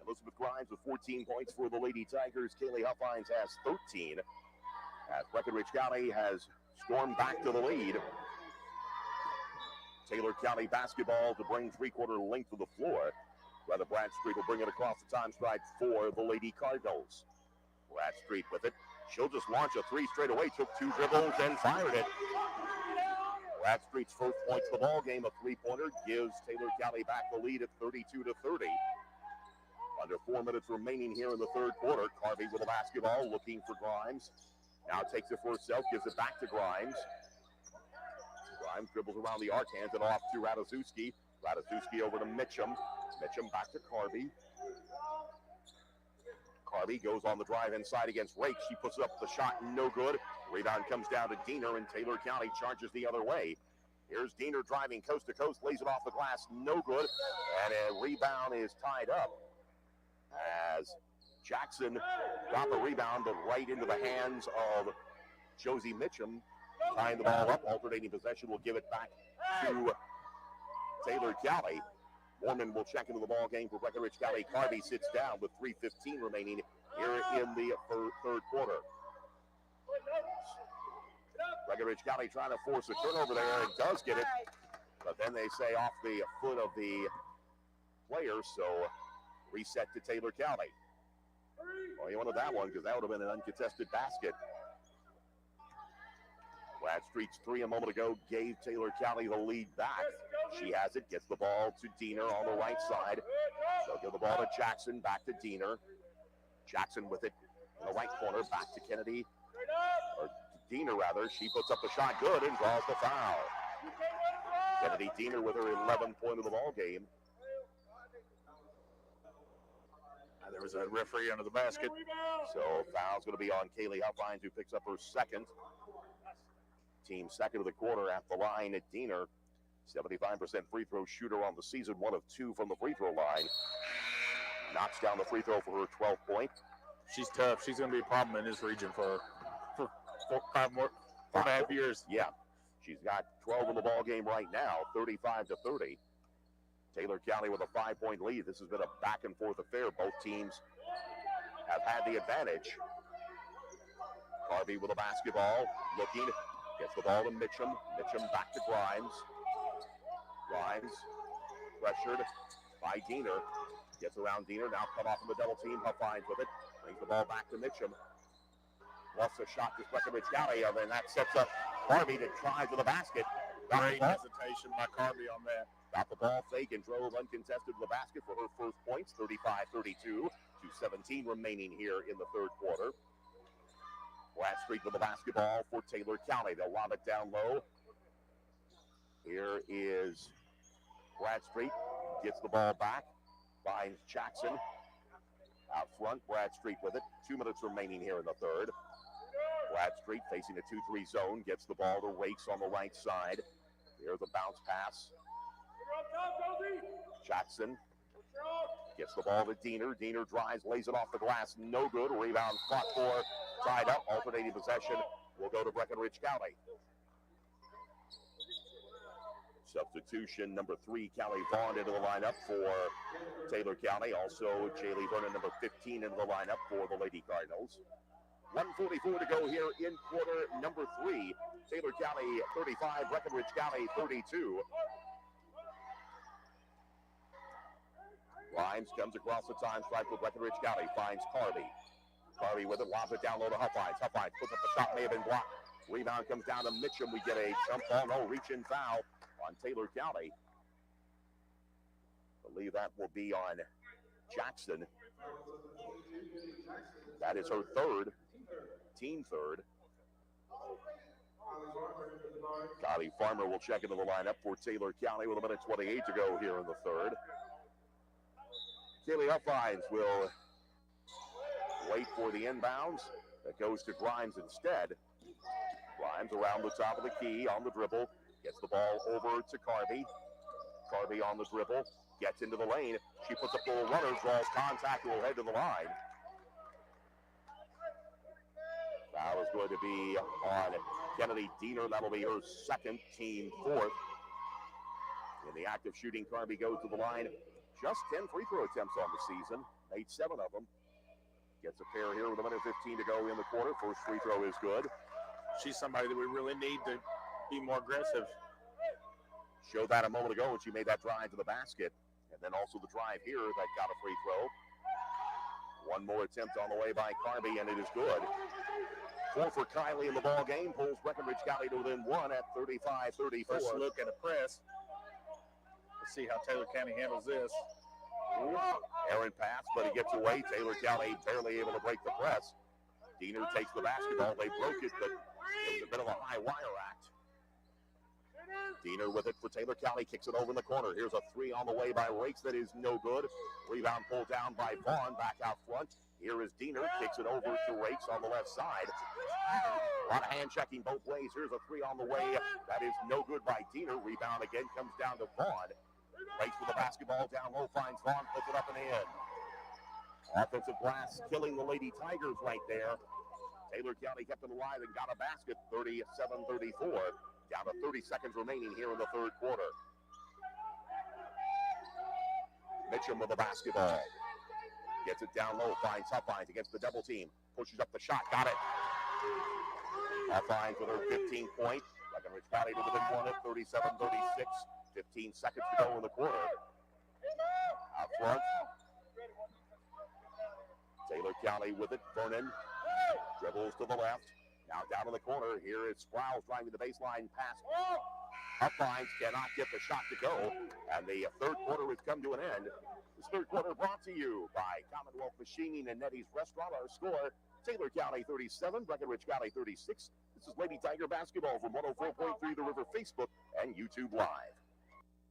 Elizabeth Grimes with 14 points for the Lady Tigers. Kaylee Huffines has 13. As Breckenridge County has stormed back to the lead. Taylor County basketball to bring three-quarter length of the floor. Rather, Bradstreet will bring it across the time stripe for the Lady Cardinals. Bradstreet with it. She'll just launch a three straight away. Took two dribbles and fired it. Bradstreet's first points of the ball game, a three-pointer, gives Taylor County back the lead at 32-30. Under 4 minutes remaining here in the third quarter. Carvey with the basketball, looking for Grimes. Now takes it for herself, gives it back to Grimes. Grimes dribbles around the arc, hands it off to Ratajkowski. Ratajkowski over to Mitchum. Mitchum back to Carvey. Carvey goes on the drive inside against Rake. She puts up the shot, no good. Rebound comes down to Diener, and Taylor County charges the other way. Here's Diener driving coast to coast, lays it off the glass, no good. And a rebound is tied up as Jackson got the rebound, but right into the hands of Josie Mitchum. Tying the ball up, alternating possession will give it back to Taylor County. Mormon will check into the ball game for Breckenridge County. Carvey sits down with 3:15 remaining here in the third quarter. Breckenridge County trying to force a turnover there and does get it, but then they say off the foot of the player, so reset to Taylor County. Well, you wanted that one because that would have been an uncontested basket. Bradstreet's three a moment ago gave Taylor County the lead back. She has it, gets the ball to Diener on the right side. They'll give the ball to Jackson, back to Diener. Jackson with it in the right corner, back to Kennedy, or Diener rather. She puts up the shot good and draws the foul. Kennedy Diener with her 11th point of the ball game. There was a referee under the basket. So foul's going to be on Kaylee Huffines, who picks up her second. Team second of the quarter at the line at Diener. 75% free throw shooter on the season, 1 of 2 from the free throw line. Knocks down the free throw for her 12th point. She's tough. She's going to be a problem in this region for 4.5 years. Yeah, she's got 12 in the ball game right now, 35-30. Taylor County with a 5-point lead. This has been a back and forth affair. Both teams have had the advantage. Carvey with a basketball, looking, gets the ball to Mitchum. Mitchum back to Grimes. Grimes pressured by Diener. Gets around Diener, now cut off in the double team. Huffines with it. Brings the ball back to Mitchum. Lost a shot to Breckenridge County, and that sets up Carvey to try to the basket. Great hesitation by Carvey on that. Got the ball fake and drove uncontested to the basket for her first points, 35-32, 2:17 remaining here in the third quarter. Bradstreet with the basketball for Taylor County. They'll lob it down low. Here is Bradstreet, gets the ball back, finds Jackson. Out front, Bradstreet with it. 2 minutes remaining here in the third. Bradstreet facing a 2-3 zone, gets the ball to Rakes on the right side. Here's a bounce pass. Jackson gets the ball to Diener. Diener drives, lays it off the glass. No good. Rebound fought for, tied up. Alternating possession will go to Breckenridge County. Substitution number 3, Callie Vaughn into the lineup for Taylor County. Also, Jaylee Vernon, number 15, into the lineup for the Lady Cardinals. 1:44 to go here in quarter number 3. Taylor County 35, Breckenridge County 32. Grimes comes across the time stripe for Breckenridge County, finds Carvey. Carvey with it, lobs it down low to Huffines. Huffines puts up the shot, may have been blocked. Rebound comes down to Mitchum. We get a jump ball, no reach-in foul on Taylor County. I believe that will be on Jackson. That is her third, team third. Gotti Farmer will check into the lineup for Taylor County with 1:28 to go here in the third. Kaylee Huffines will wait for the inbounds. That goes to Grimes instead. Grimes around the top of the key on the dribble. Gets the ball over to Carby. Carby on the dribble. Gets into the lane. She puts up the runner, draws contact, will head to the line. Foul is going to be on Kennedy Diener. That'll be her second, team fourth. In the act of shooting, Carby goes to the line. Just 10 free throw attempts on the season. Made 7 of them. Gets a pair here with a minute 15 to go in the quarter. First free throw is good. She's somebody that we really need to be more aggressive. Showed that a moment ago when she made that drive to the basket. And then also the drive here that got a free throw. One more attempt on the way by Carby, and it is good. 4 for Kylie in the ball game. Pulls Breckenridge County to within 1 at 35-34. First look at a press. Let's see how Taylor County handles this. Aaron pass, but he gets away. Taylor County barely able to break the press. Diener takes the basketball. They broke it, but it was a bit of a high wire act. Diener with it for Taylor County, kicks it over in the corner. Here's a 3 on the way by Rakes that is no good. Rebound pulled down by Vaughn, back out front. Here is Diener, kicks it over to Rakes on the left side. A lot of hand checking both ways. Here's a 3 on the way. That is no good by Diener. Rebound again comes down to Vaughn. Rakes with the basketball down low, finds Vaughn, puts it up and in. Offensive glass killing the Lady Tigers right there. Taylor County kept it alive and got a basket, 37-34. Down to 30 seconds remaining here in the third quarter. Mitchum with the basketball. Gets it down low, finds Huffines against the double team. Pushes up the shot, got it. Huffines with her 15-point. Breckenridge County to within 1 at 37-36. 15 seconds to go in the quarter. Out front. Taylor County with it. Vernon dribbles to the left. Now down in the corner. Here is Sprouse driving the baseline pass. Huffines cannot get the shot to go. And the third quarter has come to an end. This third quarter brought to you by Commonwealth Machining and Nettie's Restaurant. Our score, Taylor County 37, Breckenridge County 36. This is Lady Tiger Basketball from 104.3 The River Facebook and YouTube Live.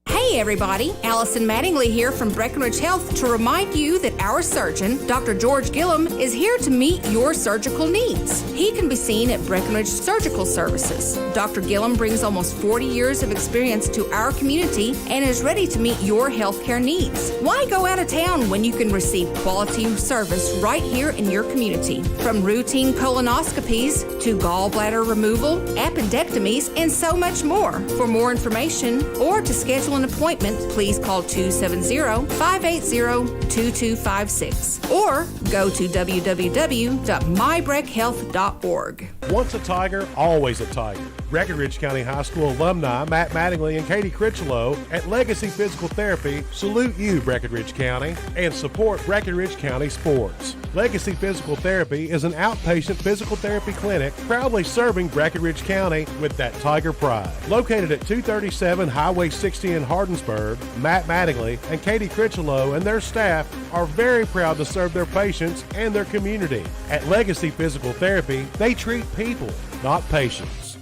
Hey everybody, Allison Mattingly here from Breckenridge Health to remind you that our surgeon, Dr. George Gillum, is here to meet your surgical needs. He can be seen at Breckenridge Surgical Services. Dr. Gillum brings almost 40 years of experience to our community and is ready to meet your healthcare needs. Why go out of town when you can receive quality service right here in your community? From routine colonoscopies to gallbladder removal, appendectomies, and so much more. For more information or to schedule an appointment, please call 270-580-2256 or go to www.mybreckhealth.org. Once a Tiger, always a Tiger. Breckenridge County High School alumni Matt Mattingly and Katie Critchlow at Legacy Physical Therapy salute you, Breckenridge County, and support Breckenridge County sports. Legacy Physical Therapy is an outpatient physical therapy clinic proudly serving Breckenridge County with that Tiger pride. Located at 237 Highway 60 in Hardinsburg, Matt Mattingly and Katie Critchlow and their staff are very proud to serve their patients and their community. At Legacy Physical Therapy, they treat people, not patients.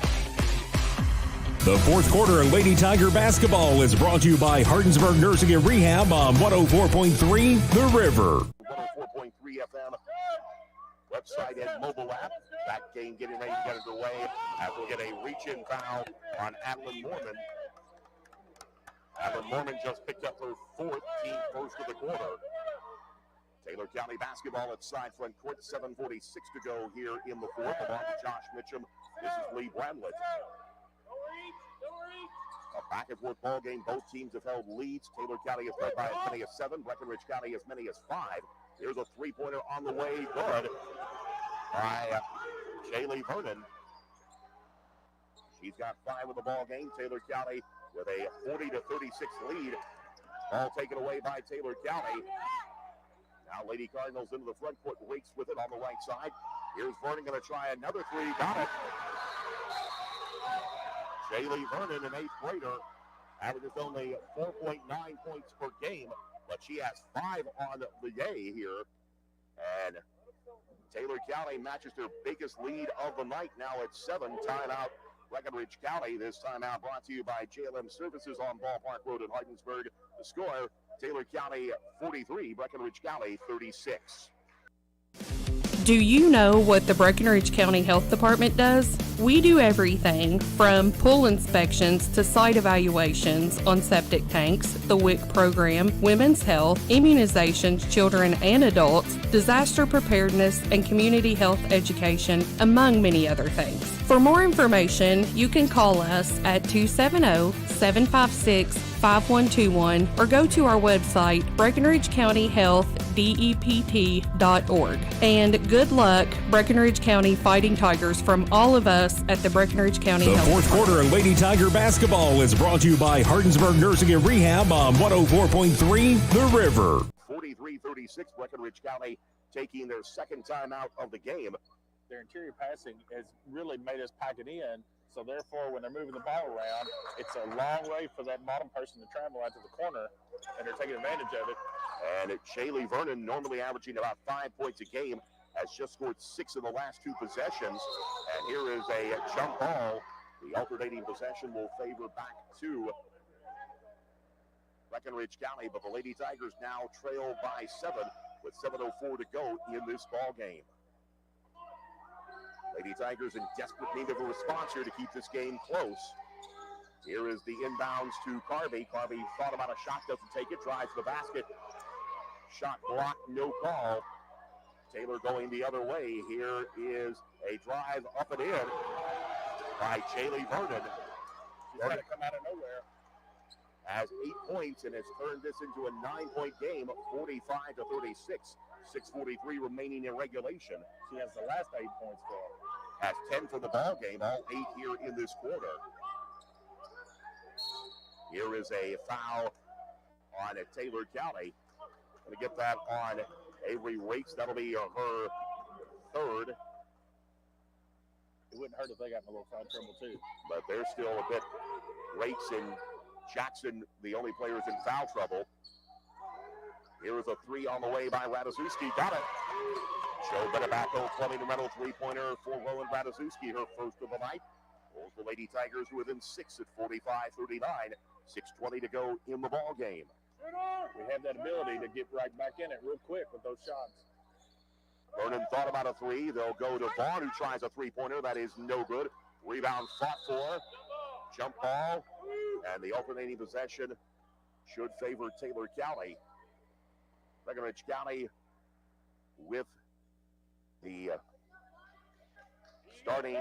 The fourth quarter of Lady Tiger basketball is brought to you by Hardinsburg Nursing and Rehab on 104.3 The River. 104.3 FM website and mobile app. That game getting ready to get underway as we'll get a reach-in foul on Adeline Mormon. Adeline Mormon just picked up her fourth, team first of the quarter. Taylor County basketball at side front court, 7:46 to go here in the fourth. Along with Josh Mitchum, this is Lee Bramlett. A back-and-forth ball game. Both teams have held leads. Taylor County has led by as many as 7. Breckenridge County as many as 5. Here's a three-pointer on the way. Good by Jaylee Vernon. She's got 5 in the ball game. Taylor County with a 40-36 lead. Ball taken away by Taylor County. Now Lady Cardinals into the front court. Rakes with it on the right side. Here's Vernon going to try another 3. Got it. Jaylee Vernon, an 8th grader, averages only 4.9 points per game, but she has 5 on the day here. And Taylor County matches their biggest lead of the night now at 7. Timeout Breckenridge County. This timeout brought to you by JLM Services on Ballpark Road in Hardinsburg. The score, Taylor County 43, Breckenridge County 36. Do you know what the Breckenridge County Health Department does? We do everything from pool inspections to site evaluations on septic tanks, the WIC program, women's health, immunizations, children and adults, disaster preparedness, and community health education, among many other things. For more information, you can call us at 270-756-5121 or go to our website, BreckenridgeCountyHealthDEPT.org. And good luck, Breckenridge County Fighting Tigers, from all of us at the Breckenridge County The Health fourth Department. quarter of Lady Tiger basketball is brought to you by Hardinsburg Nursing and Rehab on 104.3 The River. 43-36, Breckenridge County taking their second time out of the game. Their interior passing has really made us pack it in. So therefore, when they're moving the ball around, it's a long way for that bottom person to travel out to the corner, and they're taking advantage of it. And Shaylee Vernon, normally averaging about 5 points a game, has just scored 6 in the last 2 possessions. And here is a jump ball. The alternating possession will favor back to Breckenridge County, but the Lady Tigers now trail by 7 with 7:04 to go in this ball game. Lady Tigers in desperate need of a response here to keep this game close. Here is the inbounds to Carvey. Carvey thought about a shot, doesn't take it, drives the basket. Shot blocked, no call. Taylor going the other way. Here is a drive up and in by Shaylee Vernon. She's got to come out of nowhere. Has 8 points and has turned this into a 9-point game, 45-36. 6:43 remaining in regulation. She has the last 8 points for her. Has 10 for the ball game, all 8 here in this quarter. Here is a foul on Taylor County. Going to get that on Avery Rakes. That'll be her third. It wouldn't hurt if they got in a little foul trouble too. But they're still a bit. Rakes and Jackson, the only players in foul trouble. Here is a 3 on the way by Ratajkowski. Got it. Joe Benebacco, Fleming Reynolds, 3-pointer for Rowan Ratajkowski, her first of the night. Pulls the Lady Tigers within 6 at 45-39. 6:20 to go in the ball game. We have that ability to get right back in it real quick with those shots. Vernon thought about a 3. They'll go to Vaughn, who tries a 3-pointer. That is no good. Rebound fought for. Jump ball. And the alternating possession should favor Taylor County. Breckenridge County with the starting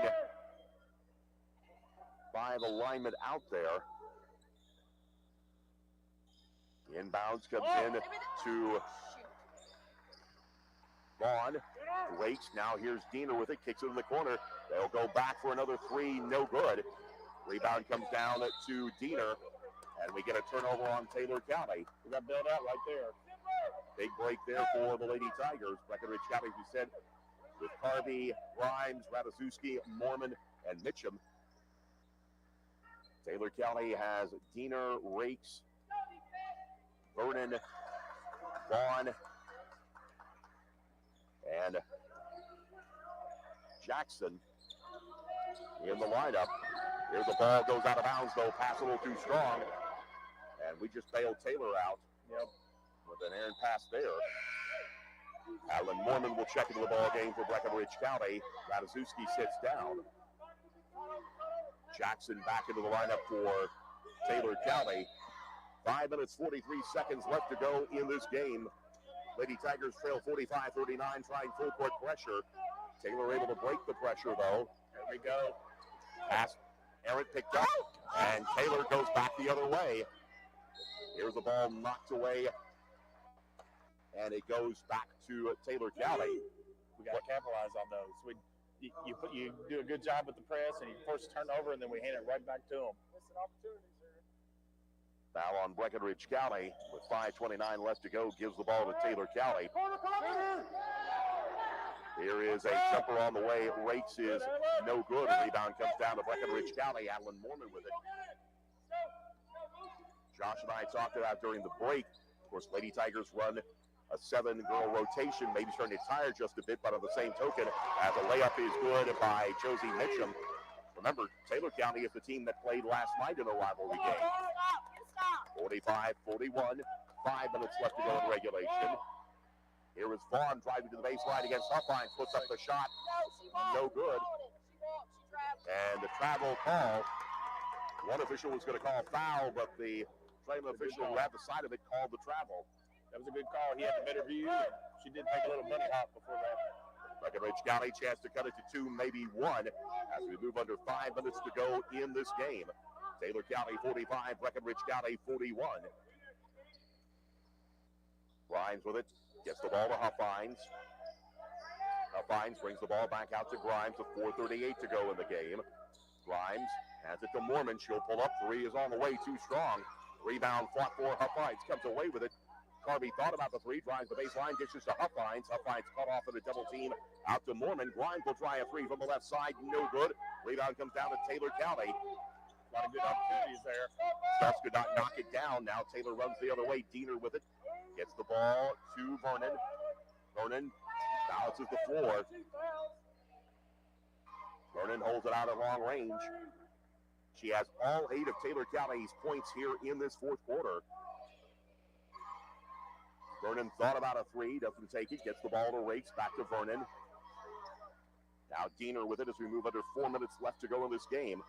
5 alignment out there. Inbounds comes in to Vaughn. Waits. Now here's Diener with it. Kicks it in the corner. They'll go back for another 3. No good. Rebound comes down to Diener. And we get a turnover on Taylor County. We got bailed out right there. Big break there for the Lady Tigers. Breckenridge County, as we said, with Carvey, Grimes, Ratajkowski, Mormon, and Mitchum. Taylor County has Diener, Rakes, Vernon, Vaughn, and Jackson in the lineup. Here's the ball, goes out of bounds, though. Pass a little too strong. And we just bailed Taylor out. Yep. With an errant pass there. Alan Mormon will check into the ball game for Breckenridge County. Ratajkowski sits down. Jackson back into the lineup for Taylor County. 5 minutes, 43 seconds left to go in this game. Lady Tigers trail 45-39, trying full court pressure. Taylor able to break the pressure, though. There we go. Pass, errant picked up, and Taylor goes back the other way. Here's the ball knocked away, and it goes back to Taylor County. We got to capitalize on those. You do a good job with the press, and you force a turnover, and then we hand it right back to them. Foul on Breckenridge County with 5:29 left to go. Gives the ball to Taylor County. Here is a jumper on the way. Rakes is no good. Rebound comes down to Breckenridge County. Alan Mormon with it. Josh and I talked about during the break. Of course, Lady Tigers run a 7-girl rotation, maybe starting to tire just a bit, but on the same token, as a layup is good by Josie Mitchum. Remember, Taylor County is the team that played last night in a rivalry game. 45-41, 5 minutes left to go in regulation. Here is Vaughn driving to the baseline against Huffines. Puts up the shot. No good. And the travel call. One official was going to call foul, but the Trailer official who had the side of it called the travel. That was a good call. He had the better view. She did take a little money hop before that. Breckenridge County chance to cut it to 2, maybe 1, as we move under 5 minutes to go in this game. Taylor County 45, Breckenridge County 41. Grimes with it, gets the ball to Huffines. Huffines brings the ball back out to Grimes with 4:38 to go in the game. Grimes has it to Mormon. She'll pull up. 3 is on the way, too strong. Rebound fought for Huffines, comes away with it. Carby thought about the 3, drives the baseline, dishes to Huffines. Huffines cut off in a double team out to Mormon. Grimes will try a 3 from the left side, no good. Rebound comes down to Taylor County. A lot of good opportunities there. Stubbs could not knock it down. Now Taylor runs the other way. Diener with it. Gets the ball to Vernon. Vernon bounces the floor. Vernon holds it out at long range. She has all 8 of Taylor County's points here in this fourth quarter. Vernon thought about a 3, doesn't take it, gets the ball to Rakes, back to Vernon. Now Diener with it as we move under 4 minutes left to go in this game.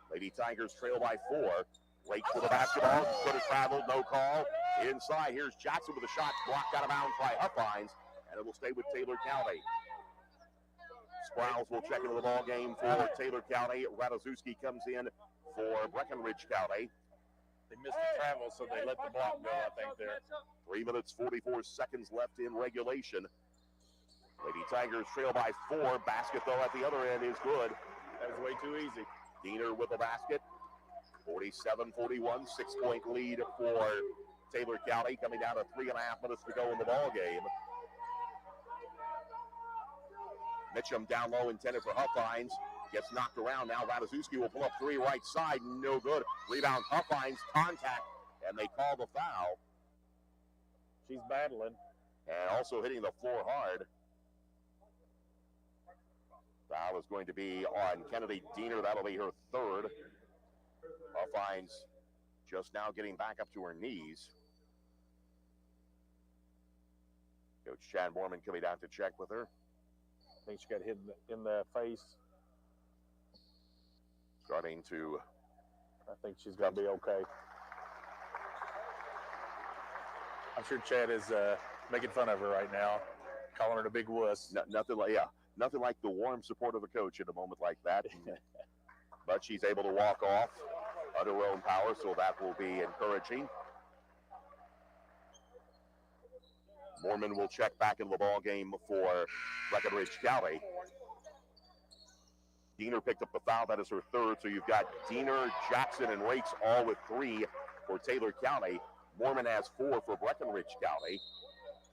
Lady Tigers trail by 4. Rakes with the basketball, could have traveled, no call. Inside, here's Jackson with a shot, blocked out of bounds by Huffines, and it will stay with Taylor County. Sprouse will check into the ball game for Taylor County. Ratajkowski comes in for Breckenridge County. They missed the travel, so they let the block go, I think, there. 3 minutes, 44 seconds left in regulation. Lady Tigers trail by 4. Basket, though, at the other end is good. That was way too easy. Diener with the basket. 47-41, 6-point lead for Taylor County, coming down to 3.5 minutes to go in the ball game. Mitchum down low, intended for Huffines. Gets knocked around now. Ratajkowski will pull up 3 right side. No good. Rebound Huffines. Contact. And they call the foul. She's battling. And also hitting the floor hard. Foul is going to be on Kennedy Diener. That'll be her 3rd. Huffines just now getting back up to her knees. Coach Chad Mormon coming down to check with her. I think she got hit in the face. Starting to... I think she's going to be okay. I'm sure Chad is making fun of her right now, calling her a big wuss. Nothing like the warm support of a coach in a moment like that. But she's able to walk off under her own power, so that will be encouraging. Mormon will check back into the ball game for Breckenridge County. Diener picked up the foul. That is her 3rd. So you've got Diener, Jackson, and Rakes all with 3 for Taylor County. Mormon has 4 for Breckenridge County.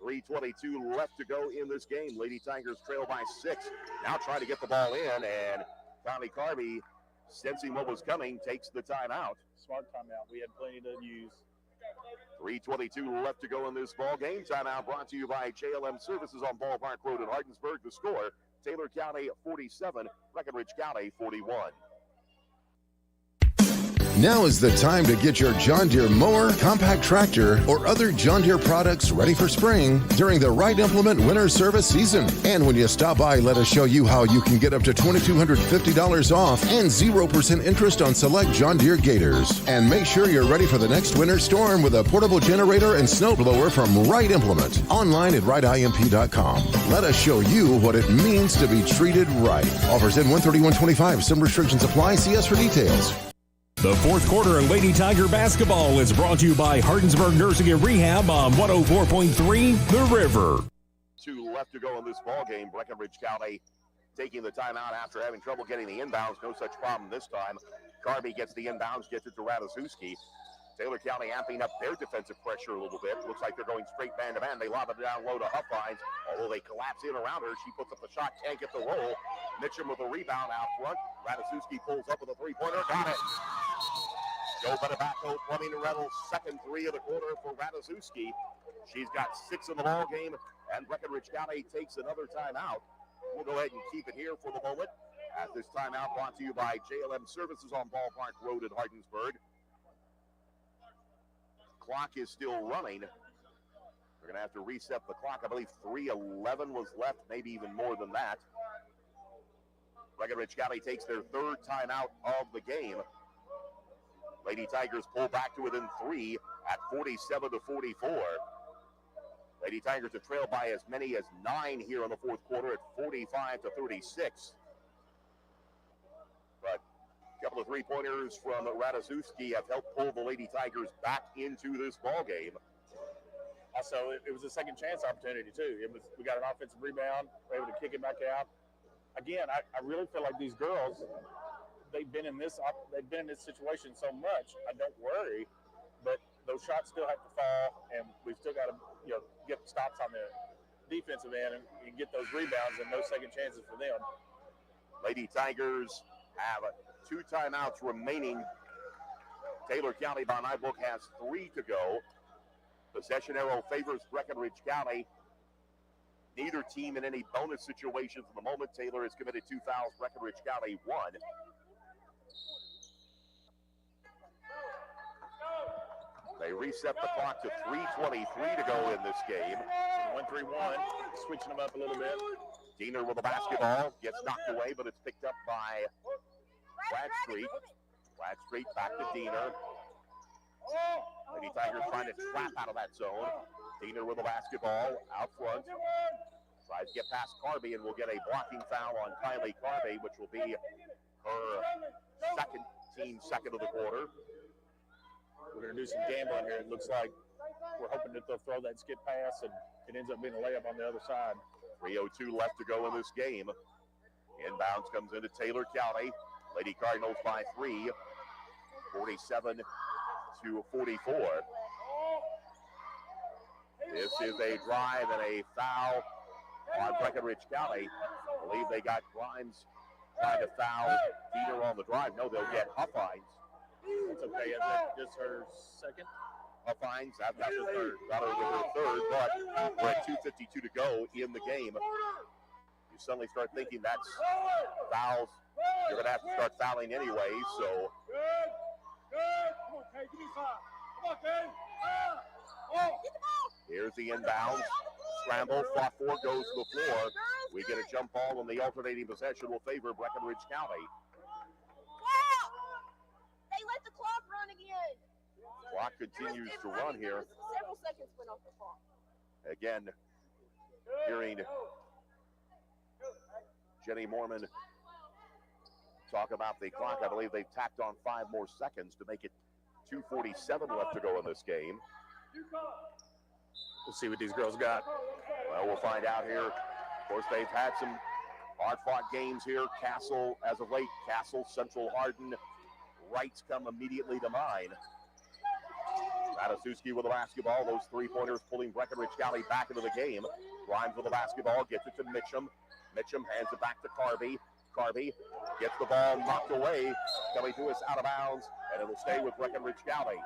3:22 left to go in this game. Lady Tigers trail by 6. Now trying to get the ball in, and Connie Carby, sensing what was coming, takes the timeout. Smart timeout. We had plenty to use. 3:22 left to go in this ball game. Timeout brought to you by JLM Services on Ballpark Road in Hardinsburg. The score, Taylor County 47, Breckenridge County 41. Now is the time to get your John Deere mower, compact tractor, or other John Deere products ready for spring during the Right Implement winter service season. And when you stop by, let us show you how you can get up to $2,250 off and 0% interest on select John Deere Gators. And make sure you're ready for the next winter storm with a portable generator and snowblower from Right Implement. Online at rightimp.com. Let us show you what it means to be treated right. Offers end 1/31/25. Some restrictions apply. See us for details. The fourth quarter of Lady Tiger basketball is brought to you by Hardinsburg Nursing and Rehab on 104.3 The River. 2 left to go in this ball game. Breckenridge County taking the timeout after having trouble getting the inbounds. No such problem this time. Carby gets the inbounds, gets it to Ratajkowski. Taylor County amping up their defensive pressure a little bit. Looks like they're going straight man-to-man. They lob it down low to Huffines. Although they collapse in around her, she puts up the shot, can't get the roll. Mitchum with a rebound out front. Ratajkowski pulls up with a 3-pointer. Got it. Joe Bettabaco, Fleming Reynolds, second 3 of the quarter for Ratajkowski. She's got 6 in the ball game, and Breckenridge County takes another timeout. We'll go ahead and keep it here for the moment. As this timeout brought to you by JLM Services on Ballpark Road in Hardinsburg. Clock is still running. We're going to have to reset the clock. I believe 3:11 was left, maybe even more than that. Breckenridge County takes their third timeout of the game. Lady Tigers pull back to within 3 at 47-44. Lady Tigers are trailed by as many as 9 here in the fourth quarter at 45-36. But a couple of three-pointers from Ratajkowski have helped pull the Lady Tigers back into this ball game. Also, it was a second chance opportunity too. We got an offensive rebound, we're able to kick it back out. Again, I really feel like these girls, they've been in this situation so much. I don't worry, but those shots still have to fall, and we've still got to get stops on the defensive end and get those rebounds and no second chances for them. Lady Tigers have 2 timeouts remaining. Taylor County by my book has 3 to go. Possession arrow favors Breckenridge County. Neither team in any bonus situations at the moment. Taylor has committed 2 fouls. Breckenridge County 1. They reset the clock to 3:23 to go in this game. 1-3-1, switching them up a little bit. Diener with the basketball, gets knocked away, but it's picked up by Bradstreet. Bradstreet back to Diener. Lady Tigers trying to trap out of that zone. Diener with the basketball out front. Tries to get past Carby and will get a blocking foul on Kylie Carby, which will be her team second of the quarter. We're going to do some gambling here. It looks like we're hoping that they'll throw that skip pass and it ends up being a layup on the other side. 3:02 left to go in this game. Inbounds comes into Taylor County. Lady Cardinals by 3, 47-44. This is a drive and a foul on Breckenridge County. I believe they got Grimes trying to foul Diener on the drive. No, they'll get Huffines. That's okay. Is that just her second? Huffines, that's her third. Got her with her third, but we're at 2:52 to go in the game. You suddenly start thinking that's fouls. You're going to have to start fouling anyway, so. Here's the inbound. Scramble, fought for, goes to the floor. We get a jump ball, and the alternating possession will favor Breckenridge County. They let the clock run again. Clock continues to run here. Several seconds went off the clock. Again, hearing Jenny Mormon talk about the clock. I believe they've tacked on 5 more seconds to make it 2:47 left to go in this game. We'll see what these girls got. Well, we'll find out here. Of course, they've had some hard-fought games here. Castle, as of late, Castle, Central Hardin. Wrights come immediately to mind. Ratajkowski with the basketball. Those three-pointers pulling Breckenridge County back into the game. Grimes with the basketball, gets it to Mitchum. Mitchum hands it back to Carby. Carby gets the ball knocked away, coming to us out of bounds, and it'll stay with Breckenridge County.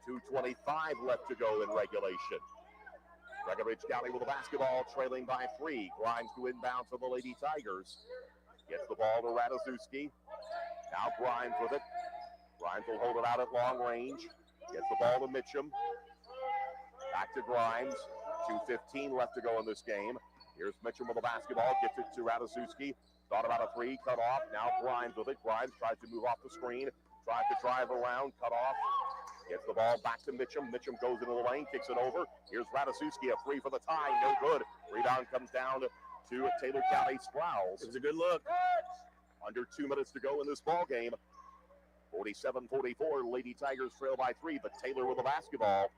2:25 left to go in regulation. Breckenridge County with the basketball, trailing by 3. Grimes to inbound for the Lady Tigers. Gets the ball to Ratajkowski. Now Grimes with it. Grimes will hold it out at long range. Gets the ball to Mitchum. Back to Grimes. 2:15 left to go in this game. Here's Mitchum with the basketball. Gets it to Ratajkowski. Thought about a 3. Cut off. Now Grimes with it. Grimes tries to move off the screen. Tries to drive around. Cut off. Gets the ball back to Mitchum. Mitchum goes into the lane. Kicks it over. Here's Ratajkowski. A 3 for the tie. No good. Rebound comes down to Taylor County Sprouse. It was a good look. Under 2 minutes to go in this ball game. 47-44. Lady Tigers trail by 3, but Taylor with the basketball.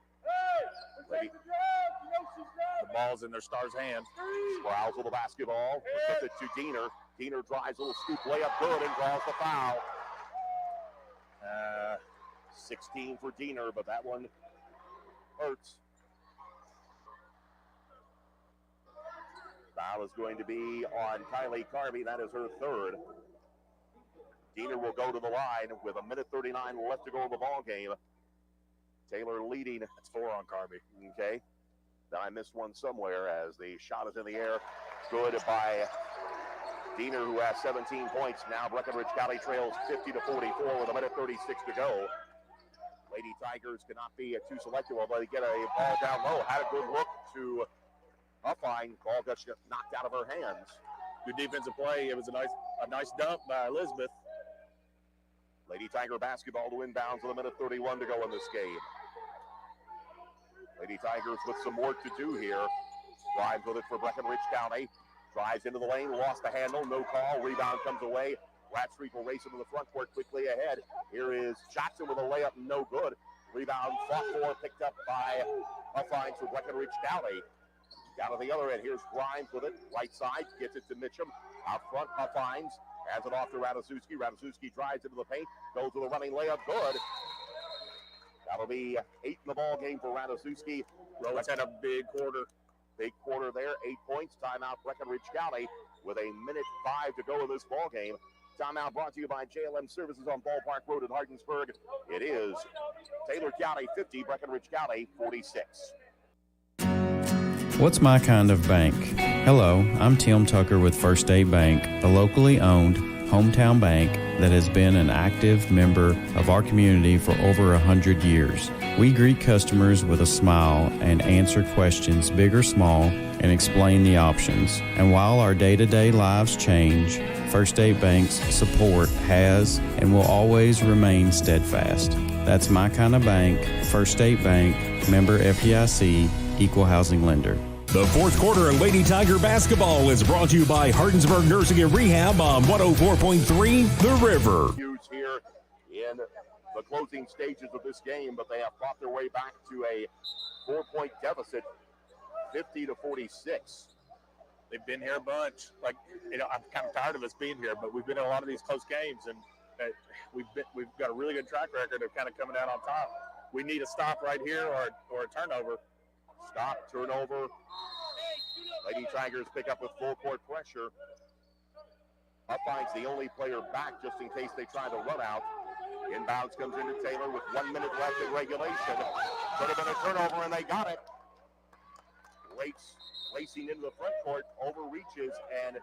The ball's in their star's hand. Sprouse with the basketball. Gets it to Diener. Diener drives a little scoop layup good and draws the foul. 16 for Diener, but that one hurts. Foul is going to be on Kylie Carby. That is her third. Diener will go to the line with 1:39 left to go in the ball game. Taylor leading. That's 4 on Carby. Okay. Then I missed one somewhere as the shot is in the air. Good by Diener, who has 17 points. Now Breckenridge County trails 50-44 with 1:36 to go. Lady Tigers cannot be too selective, although they get a ball down low. Had a good look to Huffine. Ball got knocked out of her hands. Good defensive play. It was a nice dump by Elizabeth. Lady Tiger basketball to inbounds with 1:31 to go in this game. Lady Tigers with some work to do here. Drives with it for Breckenridge County. Drives into the lane, lost the handle, no call. Rebound comes away. Bradstreet will race into the front court quickly ahead. Here is Jackson with a layup, no good. Rebound fought for, picked up by Huffines for Breckenridge County. Down to the other end, here's Grimes with it. Right side, gets it to Mitchum. Out front, Huffines has it off to Ratajkowski. Ratajkowski drives into the paint, goes with a running layup, good. That'll be 8 in the ball game for Ratajkowski. Rose had a big quarter. Big quarter there, 8 points. Timeout Breckenridge County with 1:05 to go in this ball game. Timeout brought to you by JLM Services on Ballpark Road in Hardinsburg. It is Taylor County 50, Breckenridge County 46. What's my kind of bank? Hello, I'm Tim Tucker with First State Bank, a locally owned hometown bank that has been an active member of our community for over 100 years. We greet customers with a smile and answer questions big or small and explain the options. And while our day-to-day lives change, First State Bank's support has and will always remain steadfast. That's my kind of bank, First State Bank, member FDIC, equal housing lender. The fourth quarter of Lady Tiger basketball is brought to you by Hardinsburg Nursing and Rehab on 104.3 The River. Huge here in the closing stages of this game, but they have fought their way back to a 4-point deficit, 50-46. They've been here a bunch. I'm kind of tired of us being here, but we've been in a lot of these close games, and we've got a really good track record of kind of coming out on top. We need a stop right here or a turnover. Stop, turnover. Lady Tigers pick up with full court pressure. Huffines the only player back just in case they try to run out. Inbounds comes into Taylor with 1 minute left in regulation. Could have been a turnover, and they got it. Waits, racing into the front court, overreaches and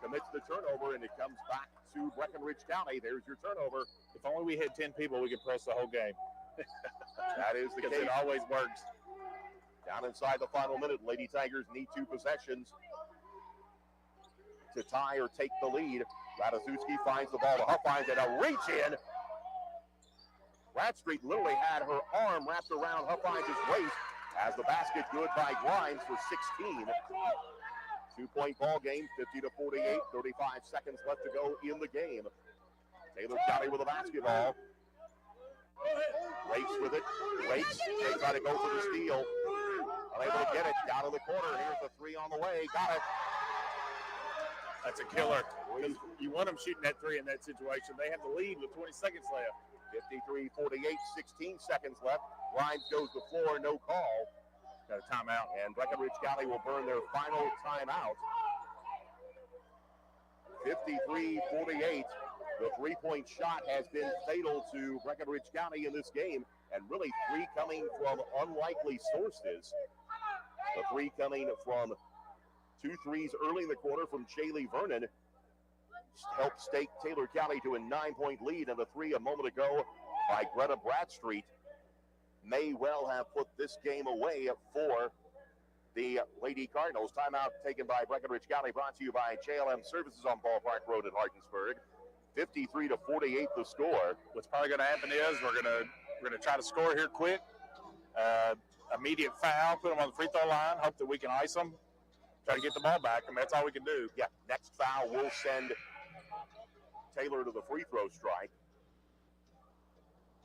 commits the turnover, and it comes back to Breckenridge County. There's your turnover. If only we hit 10 people, we could press the whole game. That is the case. It always works. Down inside the final minute, Lady Tigers need 2 possessions to tie or take the lead. Ratajkowski finds the ball to Huffines and a reach in. Bradstreet literally had her arm wrapped around Huffines' waist as the basket good by Grimes for 16. 2-point ball game, 50-48, 35 seconds left to go in the game. Taylor County with a basketball. Rakes with it, rakes, they try to go for the steal. Unable to get it, down in the corner, here's the 3 on the way, got it. That's a killer. You want them shooting that 3 in that situation. They have the lead with 20 seconds left. 53-48, 16 seconds left. Grimes goes to the floor, no call. Got a timeout. And Breckenridge County will burn their final timeout. 53-48. The 3-point shot has been fatal to Breckenridge County in this game, and really 3 coming from unlikely sources. The 3 coming from 2 threes early in the quarter from Shaylee Vernon helped stake Taylor County to a 9-point lead, and the 3 a moment ago by Greta Bradstreet may well have put this game away for the Lady Cardinals. Timeout taken by Breckenridge County, brought to you by JLM Services on Ballpark Road in Hardinsburg. 53-48 the score. What's probably going to happen is we're going to try to score here quick. Immediate foul, put them on the free throw line, hope that we can ice them, try to get the ball back. I mean, that's all we can do. Yeah, next foul will send Taylor to the free throw strike.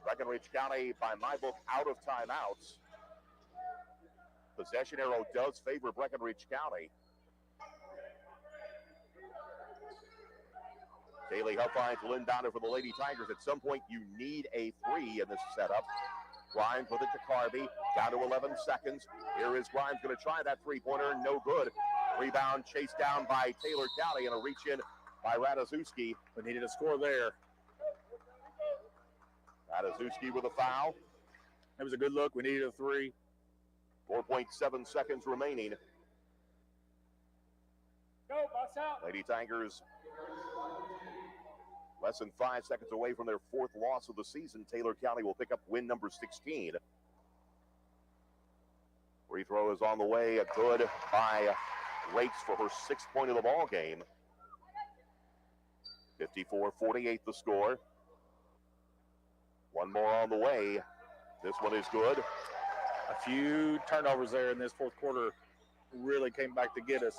Breckenridge County, by my book, out of timeouts. Possession arrow does favor Breckenridge County. Kaylee Huffines will inbound it for the Lady Tigers. At some point, you need a 3 in this setup. Grimes with it to Carby, down to 11 seconds. Here is Grimes going to try that 3-pointer, no good. Rebound chased down by Taylor County and a reach in by Ratajkowski. We needed a score there. Ratajkowski with a foul. It was a good look. We needed a 3. 4.7 seconds remaining. Go, box out. Lady Tigers Less than 5 seconds away from their 4th loss of the season. Taylor County will pick up win number 16. Free throw is on the way. Good by Rakes for her 6th point of the ball game. 54-48 the score. One more on the way. This one is good. A few turnovers there in this fourth quarter really came back to get us.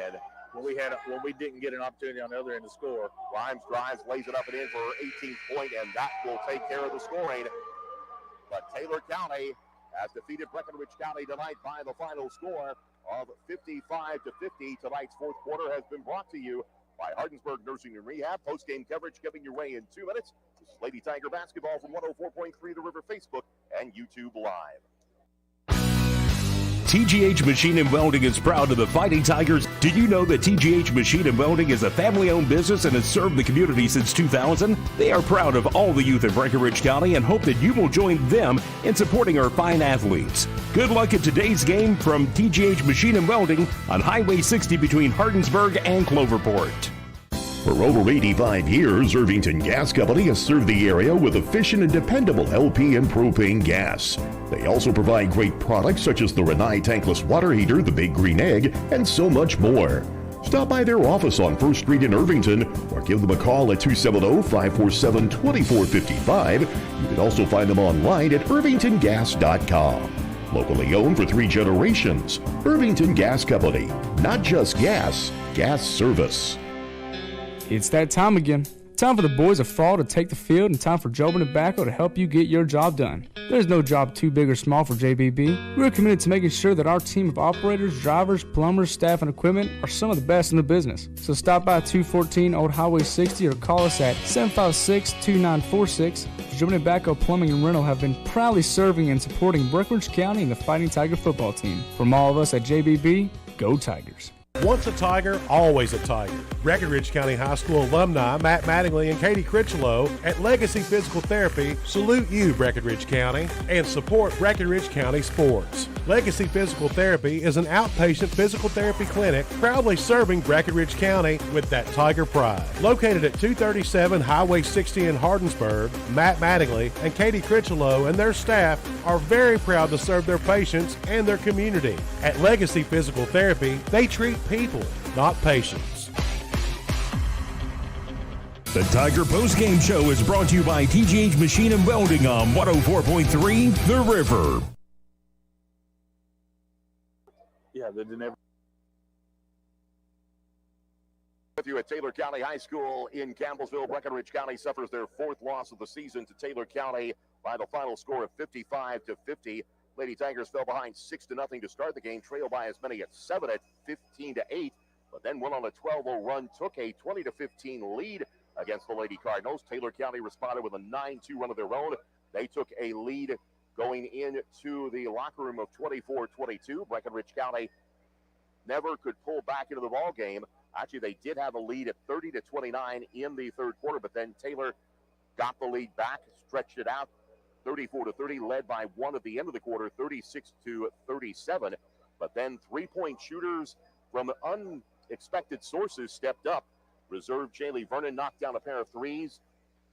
And when we didn't get an opportunity on the other end to score. Grimes drives, lays it up and in for her 18th point, and that will take care of the scoring. But Taylor County has defeated Breckenridge County tonight by the final score of 55-50. Tonight's fourth quarter has been brought to you by Hardensburg Nursing and Rehab. Post-game coverage coming your way in 2 minutes. This is Lady Tiger basketball from 104.3 The River Facebook and YouTube Live. TGH Machine and Welding is proud of the Fighting Tigers. Did you know that TGH Machine and Welding is a family-owned business and has served the community since 2000? They are proud of all the youth in Breckenridge County and hope that you will join them in supporting our fine athletes. Good luck in today's game from TGH Machine and Welding on Highway 60 between Hardensburg and Cloverport. For over 85 years, Irvington Gas Company has served the area with efficient and dependable LP and propane gas. They also provide great products such as the Renai tankless water heater, the Big Green Egg, and so much more. Stop by their office on 1st Street in Irvington or give them a call at 270-547-2455. You can also find them online at irvingtongas.com. Locally owned for 3 generations, Irvington Gas Company. Not just gas, gas service. It's that time again. Time for the boys of fall to take the field and time for Jobin Tobacco to help you get your job done. There's no job too big or small for JBB. We're committed to making sure that our team of operators, drivers, plumbers, staff, and equipment are some of the best in the business. So stop by 214 Old Highway 60 or call us at 756-2946. Jobin Tobacco Plumbing and Rental have been proudly serving and supporting Breckenridge County and the Fighting Tiger football team. From all of us at JBB, go Tigers. Once a Tiger, always a Tiger. Breckenridge County High School alumni Matt Mattingly and Katie Critchlow at Legacy Physical Therapy salute you, Breckenridge County, and support Breckenridge County sports. Legacy Physical Therapy is an outpatient physical therapy clinic proudly serving Breckenridge County with that Tiger pride. Located at 237 Highway 60 in Hardensburg, Matt Mattingly and Katie Critchlow and their staff are very proud to serve their patients and their community. At Legacy Physical Therapy, they treat people, not patients. The Tiger Post-Game Show is brought to you by TGH Machine and Welding on 104.3 The River. Yeah, they didn't ever. With you at Taylor County High School in Campbellsville, Breckenridge County suffers their 4th loss of the season to Taylor County by the final score of 55-50. Lady Tigers fell behind 6-0 to start the game, trailed by as many as 7 at 15-8, but then went on a 12-0 run, took a 20-15 lead against the Lady Cardinals. Taylor County responded with a 9-2 run of their own. They took a lead going into the locker room of 24-22. Breckenridge County never could pull back into the ball game. Actually, they did have a lead at 30-29 in the third quarter, but then Taylor got the lead back, stretched it out, 34-30, led by 1 at the end of the quarter, 36-37. But then three-point shooters from unexpected sources stepped up. Reserve Jaylee Vernon knocked down a pair of threes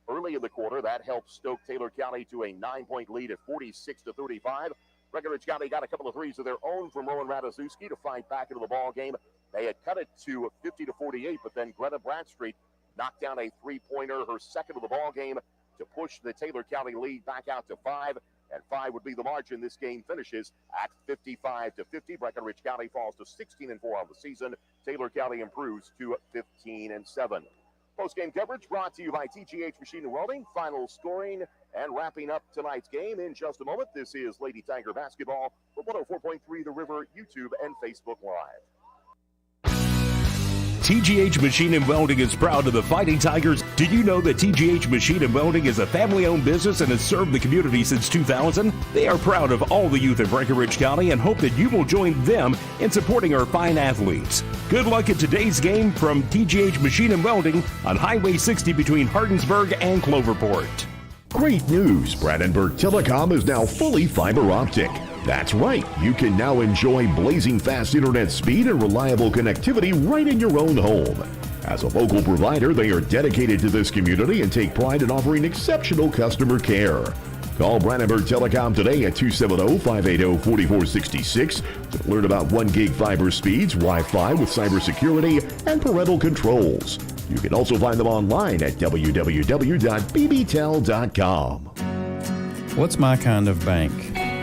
early in the quarter. That helped stoke Taylor County to a 9-point lead at 46-35. Breckenridge County got a couple of threes of their own from Rowan Ratajkowski to fight back into the ball game. They had cut it to 50-48, but then Greta Bradstreet knocked down a three-pointer, her second of the ball game, to push the Taylor County lead back out to 5, and 5 would be the margin. This game finishes at 55-50. Breckenridge County falls to 16-4 on the season. Taylor County improves to 15-7. Post-game coverage brought to you by TGH Machine and Welding. Final scoring and wrapping up tonight's game in just a moment. This is Lady Tiger basketball for 104.3 The River, YouTube, and Facebook Live. TGH Machine and Welding is proud of the Fighting Tigers. Did you know that TGH Machine and Welding is a family-owned business and has served the community since 2000? They are proud of all the youth in Breckenridge County and hope that you will join them in supporting our fine athletes. Good luck in today's game from TGH Machine and Welding on Highway 60 between Hardensburg and Cloverport. Great news! Brandenburg Telecom is now fully fiber optic. That's right, you can now enjoy blazing fast internet speed and reliable connectivity right in your own home. As a local provider, they are dedicated to this community and take pride in offering exceptional customer care. Call Brandenburg Telecom today at 270-580-4466 to learn about 1 gig fiber speeds, Wi-Fi with cybersecurity, and parental controls. You can also find them online at www.bbtel.com. What's my kind of bank?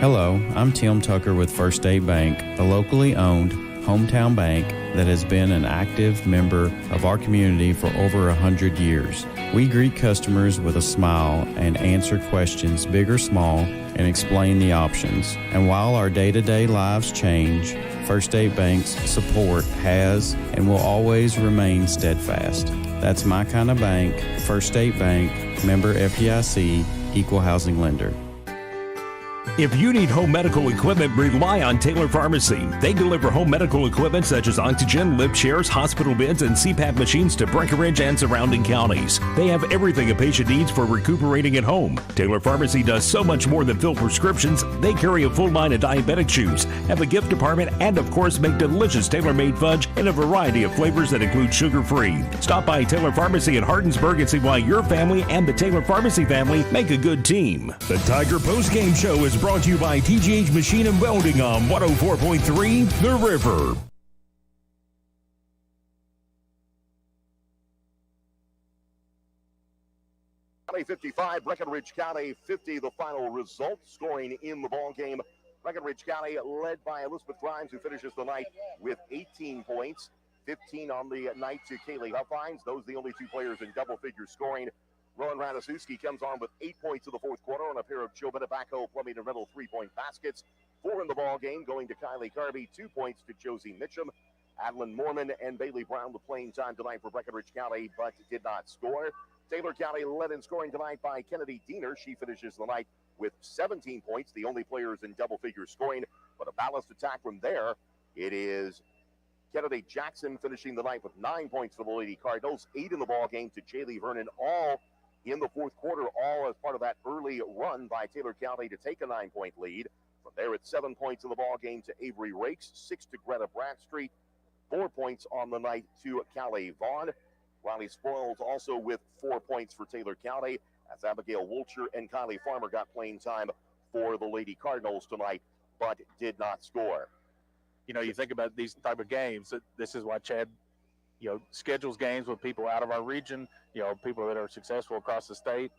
Hello, I'm Tim Tucker with First State Bank, a locally owned hometown bank that has been an active member of our community for over 100 years. We greet customers with a smile and answer questions big or small and explain the options. And while our day-to-day lives change, First State Bank's support has and will always remain steadfast. That's my kind of bank, First State Bank, member FDIC, equal housing lender. If you need home medical equipment, rely on Taylor Pharmacy. They deliver home medical equipment such as oxygen, lift chairs, hospital beds, and CPAP machines to Breckenridge and surrounding counties. They have everything a patient needs for recuperating at home. Taylor Pharmacy does so much more than fill prescriptions. They carry a full line of diabetic chews, have a gift department, and of course make delicious tailor-made fudge in a variety of flavors that include sugar-free. Stop by Taylor Pharmacy in Hardinsburg and see why your family and the Taylor Pharmacy family make a good team. The Tiger Post Game Show is brought to you by TGH Machine and Welding on 104.3 The River. County 55, Breckenridge County 50, the final result, scoring in the ball game. Breckenridge County led by Elizabeth Grimes, who finishes the night with 18 points, 15 on the night to Kaylee Huffines. Those are the only 2 players in double-figure scoring. Rowan Radaszewski comes on with 8 points in the fourth quarter on a pair of Joe Benebaco plumbing and rental 3-point baskets. 4 in the ball game, going to Kylie Carby, 2 points to Josie Mitchum. Adeline Mormon and Bailey Brown with playing time tonight for Breckenridge County, but did not score. Taylor County led in scoring tonight by Kennedy Diener. She finishes the night with 17 points, the only players in double-figure scoring, but a balanced attack from there. It is Kennedy Jackson finishing the night with 9 points for the Lady Cardinals, 8 in the ball game to Jaylee Vernon, all in the fourth quarter, all as part of that early run by Taylor County to take a 9-point lead. From there, it's 7 points in the ball game to Avery Rakes, 6 to Greta Bradstreet, 4 points on the night to Callie Vaughn. Riley Spoils also with 4 points for Taylor County, as Abigail Wolcher and Kylie Farmer got playing time for the Lady Cardinals tonight, but did not score. You know, you think about these type of games, this is why Chad, schedules games with people out of our region, people that are successful across the state.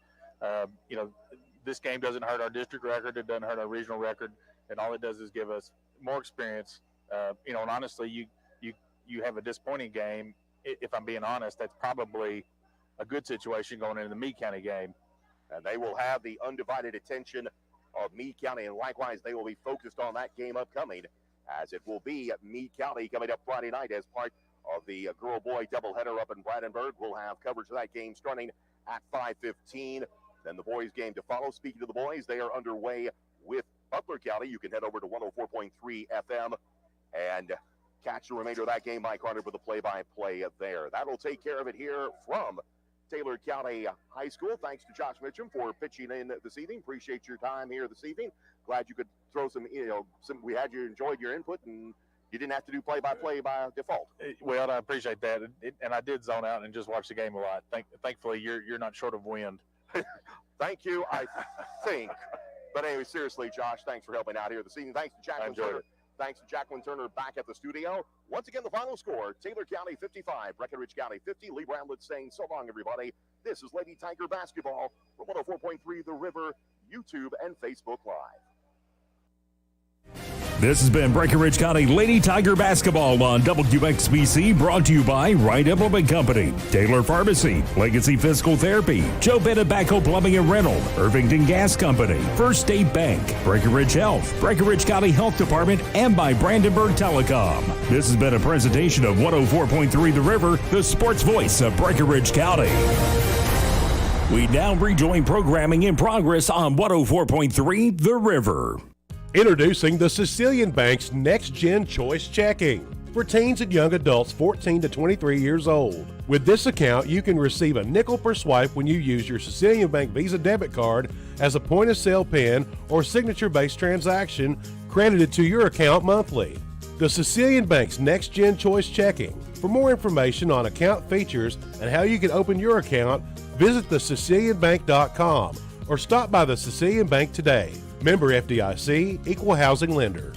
This game doesn't hurt our district record. It doesn't hurt our regional record. And all it does is give us more experience. And honestly, you have a disappointing game. If I'm being honest, that's probably a good situation going into the Meade County game. And they will have the undivided attention of Meade County. And likewise, they will be focused on that game upcoming, as it will be at Meade County coming up Friday night as part of the girl-boy doubleheader up in Brandenburg. We'll have coverage of that game starting at 5:15. Then the boys' game to follow. Speaking to the boys, they are underway with Butler County. You can head over to 104.3 FM and catch the remainder of that game. Mike Carter with the play-by-play there. That'll take care of it here from Taylor County High School. Thanks to Josh Mitchum for pitching in this evening. Appreciate your time here this evening. Glad you could throw some, we had you enjoyed your input, and you didn't have to do play-by-play by default. Well, I appreciate that, and I did zone out and just watch the game a lot. Thankfully, you're not short of wind. Thank you, I think. But anyway, seriously, Josh, thanks for helping out here this evening. Thanks to Jacqueline Turner. Thanks to Jacqueline Turner back at the studio. Once again, the final score, Taylor County 55, Breckenridge County 50. Lee Bramlett saying so long, everybody. This is Lady Tiger Basketball from 104.3 The River, YouTube, and Facebook Live. This has been Breckenridge County Lady Tiger Basketball on WXBC, brought to you by Wright Implement Company, Taylor Pharmacy, Legacy Physical Therapy, Joe Benebaco Plumbing and Rental, Irvington Gas Company, First State Bank, Breckenridge Health, Breckenridge County Health Department, and by Brandenburg Telecom. This has been a presentation of 104.3 The River, the sports voice of Breckenridge County. We now rejoin programming in progress on 104.3 The River. Introducing the Sicilian Bank's Next Gen Choice Checking for teens and young adults 14 to 23 years old. With this account, you can receive a nickel per swipe when you use your Sicilian Bank Visa debit card as a point-of-sale PIN or signature-based transaction credited to your account monthly. The Sicilian Bank's Next Gen Choice Checking For more information on account features and how you can open your account, visit thesicilianbank.com or stop by the Sicilian Bank today. Member FDIC, Equal Housing Lender.